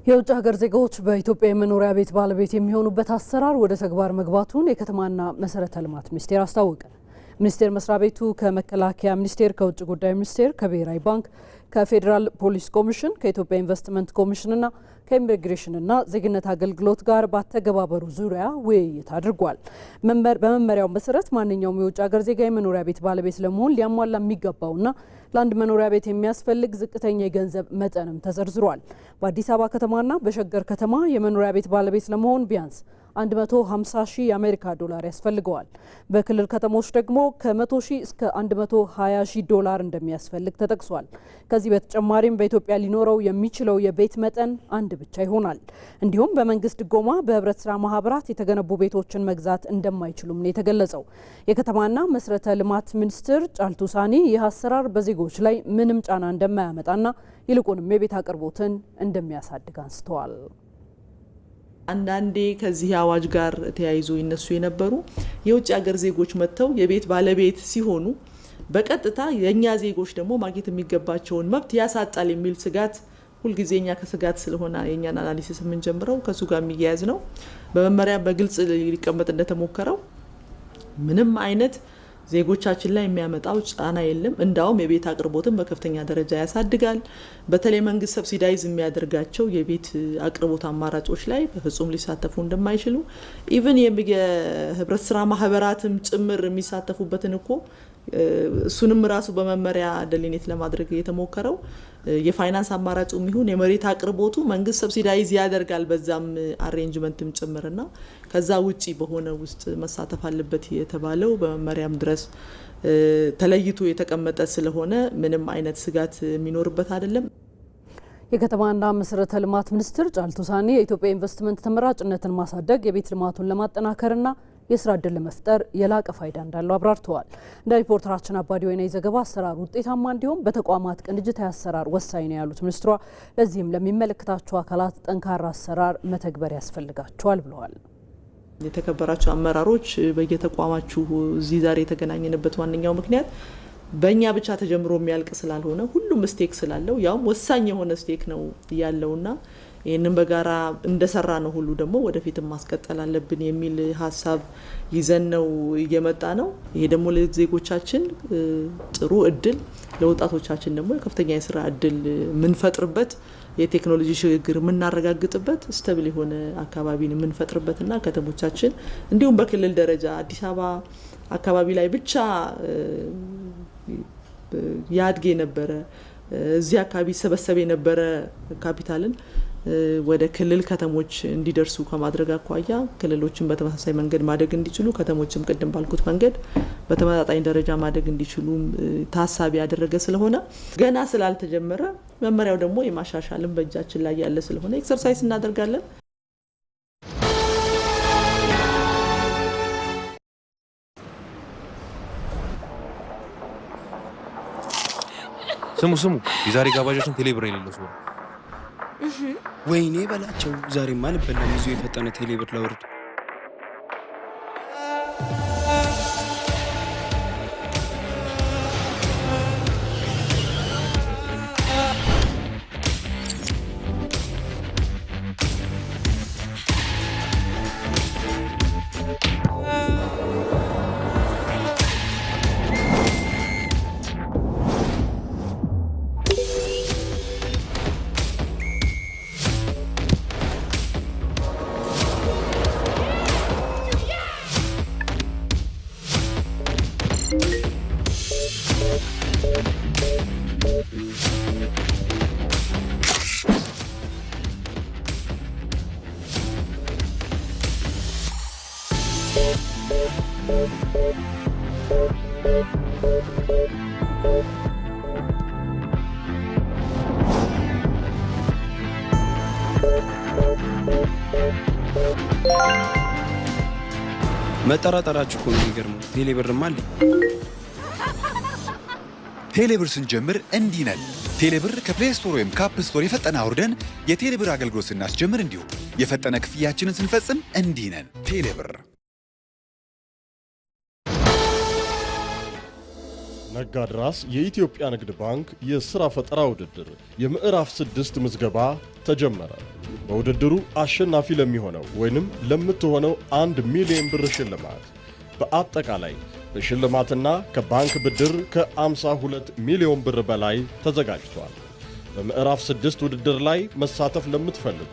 የውጭ ሀገር ዜጋዎች በኢትዮጵያ የመኖሪያ ቤት ባለቤት የሚሆኑበት አሰራር ወደ ተግባር መግባቱን የከተማና መሰረተ ልማት ሚኒስቴር አስታወቀ። ሚኒስቴር መስሪያ ቤቱ ከመከላከያ ሚኒስቴር፣ ከውጭ ጉዳይ ሚኒስቴር፣ ከብሔራዊ ባንክ፣ ከፌዴራል ፖሊስ ኮሚሽን፣ ከኢትዮጵያ ኢንቨስትመንት ኮሚሽንና ከኢሚግሬሽንና ዜግነት አገልግሎት ጋር በአተገባበሩ ዙሪያ ውይይት አድርጓል። በመመሪያው መሰረት ማንኛውም የውጭ ሀገር ዜጋ የመኖሪያ ቤት ባለቤት ለመሆን ሊያሟላ የሚገባውና ለአንድ መኖሪያ ቤት የሚያስፈልግ ዝቅተኛ የገንዘብ መጠንም ተዘርዝሯል። በአዲስ አበባ ከተማና በሸገር ከተማ የመኖሪያ ቤት ባለቤት ለመሆን ቢያንስ 150 ሺህ የአሜሪካ ዶላር ያስፈልገዋል። በክልል ከተሞች ደግሞ ከ100 ሺህ እስከ 120 ሺህ ዶላር እንደሚያስፈልግ ተጠቅሷል። ከዚህ በተጨማሪም በኢትዮጵያ ሊኖረው የሚችለው የቤት መጠን አንድ ብቻ ይሆናል። እንዲሁም በመንግስት ድጎማ በህብረት ስራ ማህበራት የተገነቡ ቤቶችን መግዛት እንደማይችሉም ነው የተገለጸው። የከተማና መሰረተ ልማት ሚኒስትር ጫልቱ ሳኒ ይህ አሰራር በዜጎች ላይ ምንም ጫና እንደማያመጣና ይልቁንም የቤት አቅርቦትን እንደሚያሳድግ አንስተዋል። አንዳንዴ ከዚህ አዋጅ ጋር ተያይዞ ይነሱ የነበሩ የውጭ ሀገር ዜጎች መጥተው የቤት ባለቤት ሲሆኑ በቀጥታ የኛ ዜጎች ደግሞ ማግኘት የሚገባቸውን መብት ያሳጣል የሚል ስጋት ሁልጊዜ እኛ ከስጋት ስለሆነ የኛን አናሊሲስ የምንጀምረው ከሱ ጋር የሚያያዝ ነው። በመመሪያ በግልጽ ሊቀመጥ እንደተሞከረው ምንም አይነት ዜጎቻችን ላይ የሚያመጣው ጫና የለም። እንዳውም የቤት አቅርቦትን በከፍተኛ ደረጃ ያሳድጋል። በተለይ መንግስት ሰብሲዳይዝ የሚያደርጋቸው የቤት አቅርቦት አማራጮች ላይ በፍጹም ሊሳተፉ እንደማይችሉ ኢቭን የህብረት ስራ ማህበራትም ጭምር የሚሳተፉበትን እኮ እሱንም ራሱ በመመሪያ ደሊኔት ለማድረግ የተሞከረው የፋይናንስ አማራጭ የሚሆን የመሬት አቅርቦቱ መንግስት ሰብሲዳይዝ ያደርጋል በዛም አሬንጅመንትም ጭምርና ከዛ ውጪ በሆነ ውስጥ መሳተፍ አለበት የተባለው በመመሪያም ድረስ ተለይቶ የተቀመጠ ስለሆነ ምንም አይነት ስጋት የሚኖርበት አይደለም። የከተማና መሰረተ ልማት ሚኒስትር ጫልቱ ሳኒ የኢትዮጵያ ኢንቨስትመንት ተመራጭነትን ማሳደግ የቤት ልማቱን ለማጠናከርና የስራ ዕድል ለመፍጠር የላቀ ፋይዳ እንዳለው አብራርተዋል። እንደ ሪፖርተራችን አባዲ ወይና ዘገባ አሰራሩ ውጤታማ እንዲሁም በተቋማት ቅንጅታዊ አሰራር ወሳኝ ነው ያሉት ሚኒስትሯ ለዚህም ለሚመለከታቸው አካላት ጠንካራ አሰራር መተግበር ያስፈልጋቸዋል ብለዋል። የተከበራቸው አመራሮች በየተቋማችሁ እዚህ ዛሬ የተገናኘንበት ዋነኛው ምክንያት በእኛ ብቻ ተጀምሮ የሚያልቅ ስላልሆነ ሁሉም ስቴክ ስላለው ያውም ወሳኝ የሆነ ስቴክ ነው ያለውና ይህንን በጋራ እንደሰራ ነው ሁሉ ደግሞ ወደፊትም ማስቀጠል አለብን የሚል ሀሳብ ይዘን ነው እየመጣ ነው። ይሄ ደግሞ ለዜጎቻችን ጥሩ እድል፣ ለወጣቶቻችን ደግሞ ከፍተኛ የስራ እድል የምንፈጥርበት የቴክኖሎጂ ሽግግር የምናረጋግጥበት ስቴብል የሆነ አካባቢን የምንፈጥርበትና ከተሞቻችን እንዲሁም በክልል ደረጃ አዲስ አበባ አካባቢ ላይ ብቻ ያድግ የነበረ እዚህ አካባቢ ሰበሰብ የነበረ ካፒታልን ወደ ክልል ከተሞች እንዲደርሱ ከማድረግ አኳያ ክልሎችን በተመሳሳይ መንገድ ማደግ እንዲችሉ ከተሞችም ቅድም ባልኩት መንገድ በተመጣጣኝ ደረጃ ማደግ እንዲችሉ ታሳቢ ያደረገ ስለሆነ ገና ስላልተጀመረ መመሪያው ደግሞ የማሻሻልም በእጃችን ላይ ያለ ስለሆነ ኤክሰርሳይዝ እናደርጋለን። ስሙ የዛሬ ጋባዣችን ቴሌብር የሌለው ሰው ወይኔ በላቸው። ዛሬማ ልበላም ይዞ የፈጠነ ቴሌብር ላውርድ። መጠራጠራችሁ እኮ ነው የሚገርመው። ቴሌብርማ አለኝ። ቴሌብር ስንጀምር እንዲህ ነን። ቴሌብር ከፕሌይ ስቶር ወይም ከአፕ ስቶር የፈጠነ አውርደን የቴሌብር አገልግሎት ስናስጀምር እንዲሁም የፈጠነ ክፍያችንን ስንፈጽም እንዲህ ነን። ቴሌብር። ነጋድራስ የኢትዮጵያ ንግድ ባንክ የሥራ ፈጠራ ውድድር የምዕራፍ 6 ምዝገባ ተጀመረ። በውድድሩ አሸናፊ ለሚሆነው ወይንም ለምትሆነው 1 ሚሊዮን ብር ሽልማት በአጠቃላይ በሽልማትና ከባንክ ብድር ከ52 ሚሊዮን ብር በላይ ተዘጋጅቷል። በምዕራፍ 6 ውድድር ላይ መሳተፍ ለምትፈልጉ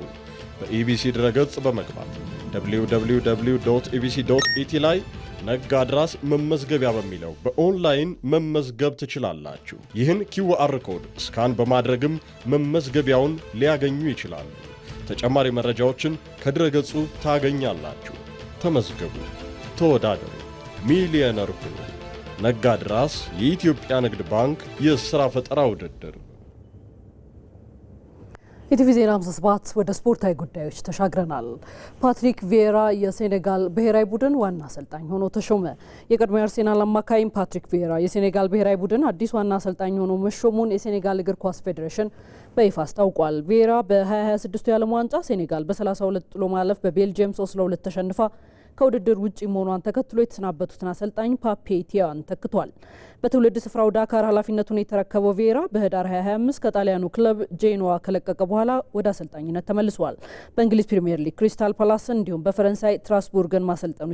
በኢቢሲ ድረገጽ በመግባት www.ebc.et ላይ ነጋድራስ መመዝገቢያ በሚለው በኦንላይን መመዝገብ ትችላላችሁ። ይህን QR ኮድ ስካን በማድረግም መመዝገቢያውን ሊያገኙ ይችላሉ። ተጨማሪ መረጃዎችን ከድረገጹ ታገኛላችሁ። ተመዝገቡ፣ ተወዳደሩ፣ ሚሊዮነር ሁኑ። ነጋድራስ የኢትዮጵያ ንግድ ባንክ የሥራ ፈጠራ ውድድር። ኢቲቪ ዜና 57 ወደ ስፖርታዊ ጉዳዮች ተሻግረናል። ፓትሪክ ቪዬራ የሴኔጋል ብሔራዊ ቡድን ዋና አሰልጣኝ ሆኖ ተሾመ። የቀድሞ የአርሴናል አማካይ ፓትሪክ ቪዬራ የሴኔጋል ብሔራዊ ቡድን አዲስ ዋና አሰልጣኝ ሆኖ መሾሙን የሴኔጋል እግር ኳስ ፌዴሬሽን በይፋ አስታውቋል። ቪዬራ በ2026 የዓለም ዋንጫ ሴኔጋል በ32 ጥሎ ማለፍ በቤልጅየም 3-2 ተሸንፋ ከውድድር ውጪ መሆኗን ተከትሎ የተሰናበቱትን አሰልጣኝ ፓፔ ቲያን ተክቷል። በትውልድ ስፍራው ዳካር ኃላፊነቱን የተረከበው ቪዬራ በህዳር 2025 ከጣሊያኑ ክለብ ጄኖዋ ከለቀቀ በኋላ ወደ አሰልጣኝነት ተመልሷል። በእንግሊዝ ፕሪሚየር ሊግ ክሪስታል ፓላስን እንዲሁም በፈረንሳይ ስትራስቡርግን ማሰልጠኑ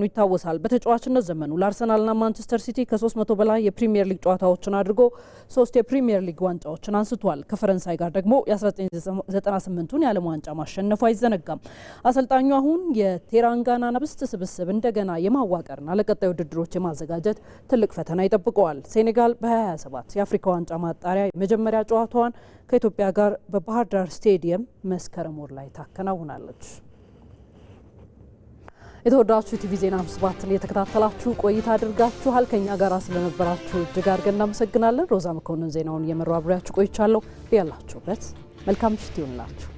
ይታወሳል። በተጫዋችነት ዘመኑ ለአርሰናልና ማንቸስተር ሲቲ ከ300 በላይ የፕሪሚየር ሊግ ጨዋታዎችን አድርጎ 3 የፕሪሚየር ሊግ ዋንጫዎችን አንስቷል። ከፈረንሳይ ጋር ደግሞ የ1998ቱን የዓለም ዋንጫ ማሸነፉ አይዘነጋም። አሰልጣኙ አሁን የቴራንጋና ነብስት ስብስብ እንደገና የማዋቀርና ለቀጣይ ውድድሮች የማዘጋጀት ትልቅ ፈተና ይጠብቀዋል። ሴኔጋል በ2027 የአፍሪካ ዋንጫ ማጣሪያ የመጀመሪያ ጨዋታዋን ከኢትዮጵያ ጋር በባህር ዳር ስቴዲየም መስከረም ወር ላይ ታከናውናለች። የተወዳችሁ ኢቲቪ ዜና 57ን የተከታተላችሁ ቆይታ አድርጋችኋል። ከኛ ጋር ስለነበራችሁ እጅግ አድርገን እናመሰግናለን። ሮዛ መኮንን ዜናውን እየመራው አብሬያችሁ ቆይቻለሁ። ያላችሁበት መልካም ምሽት ይሁንላችሁ።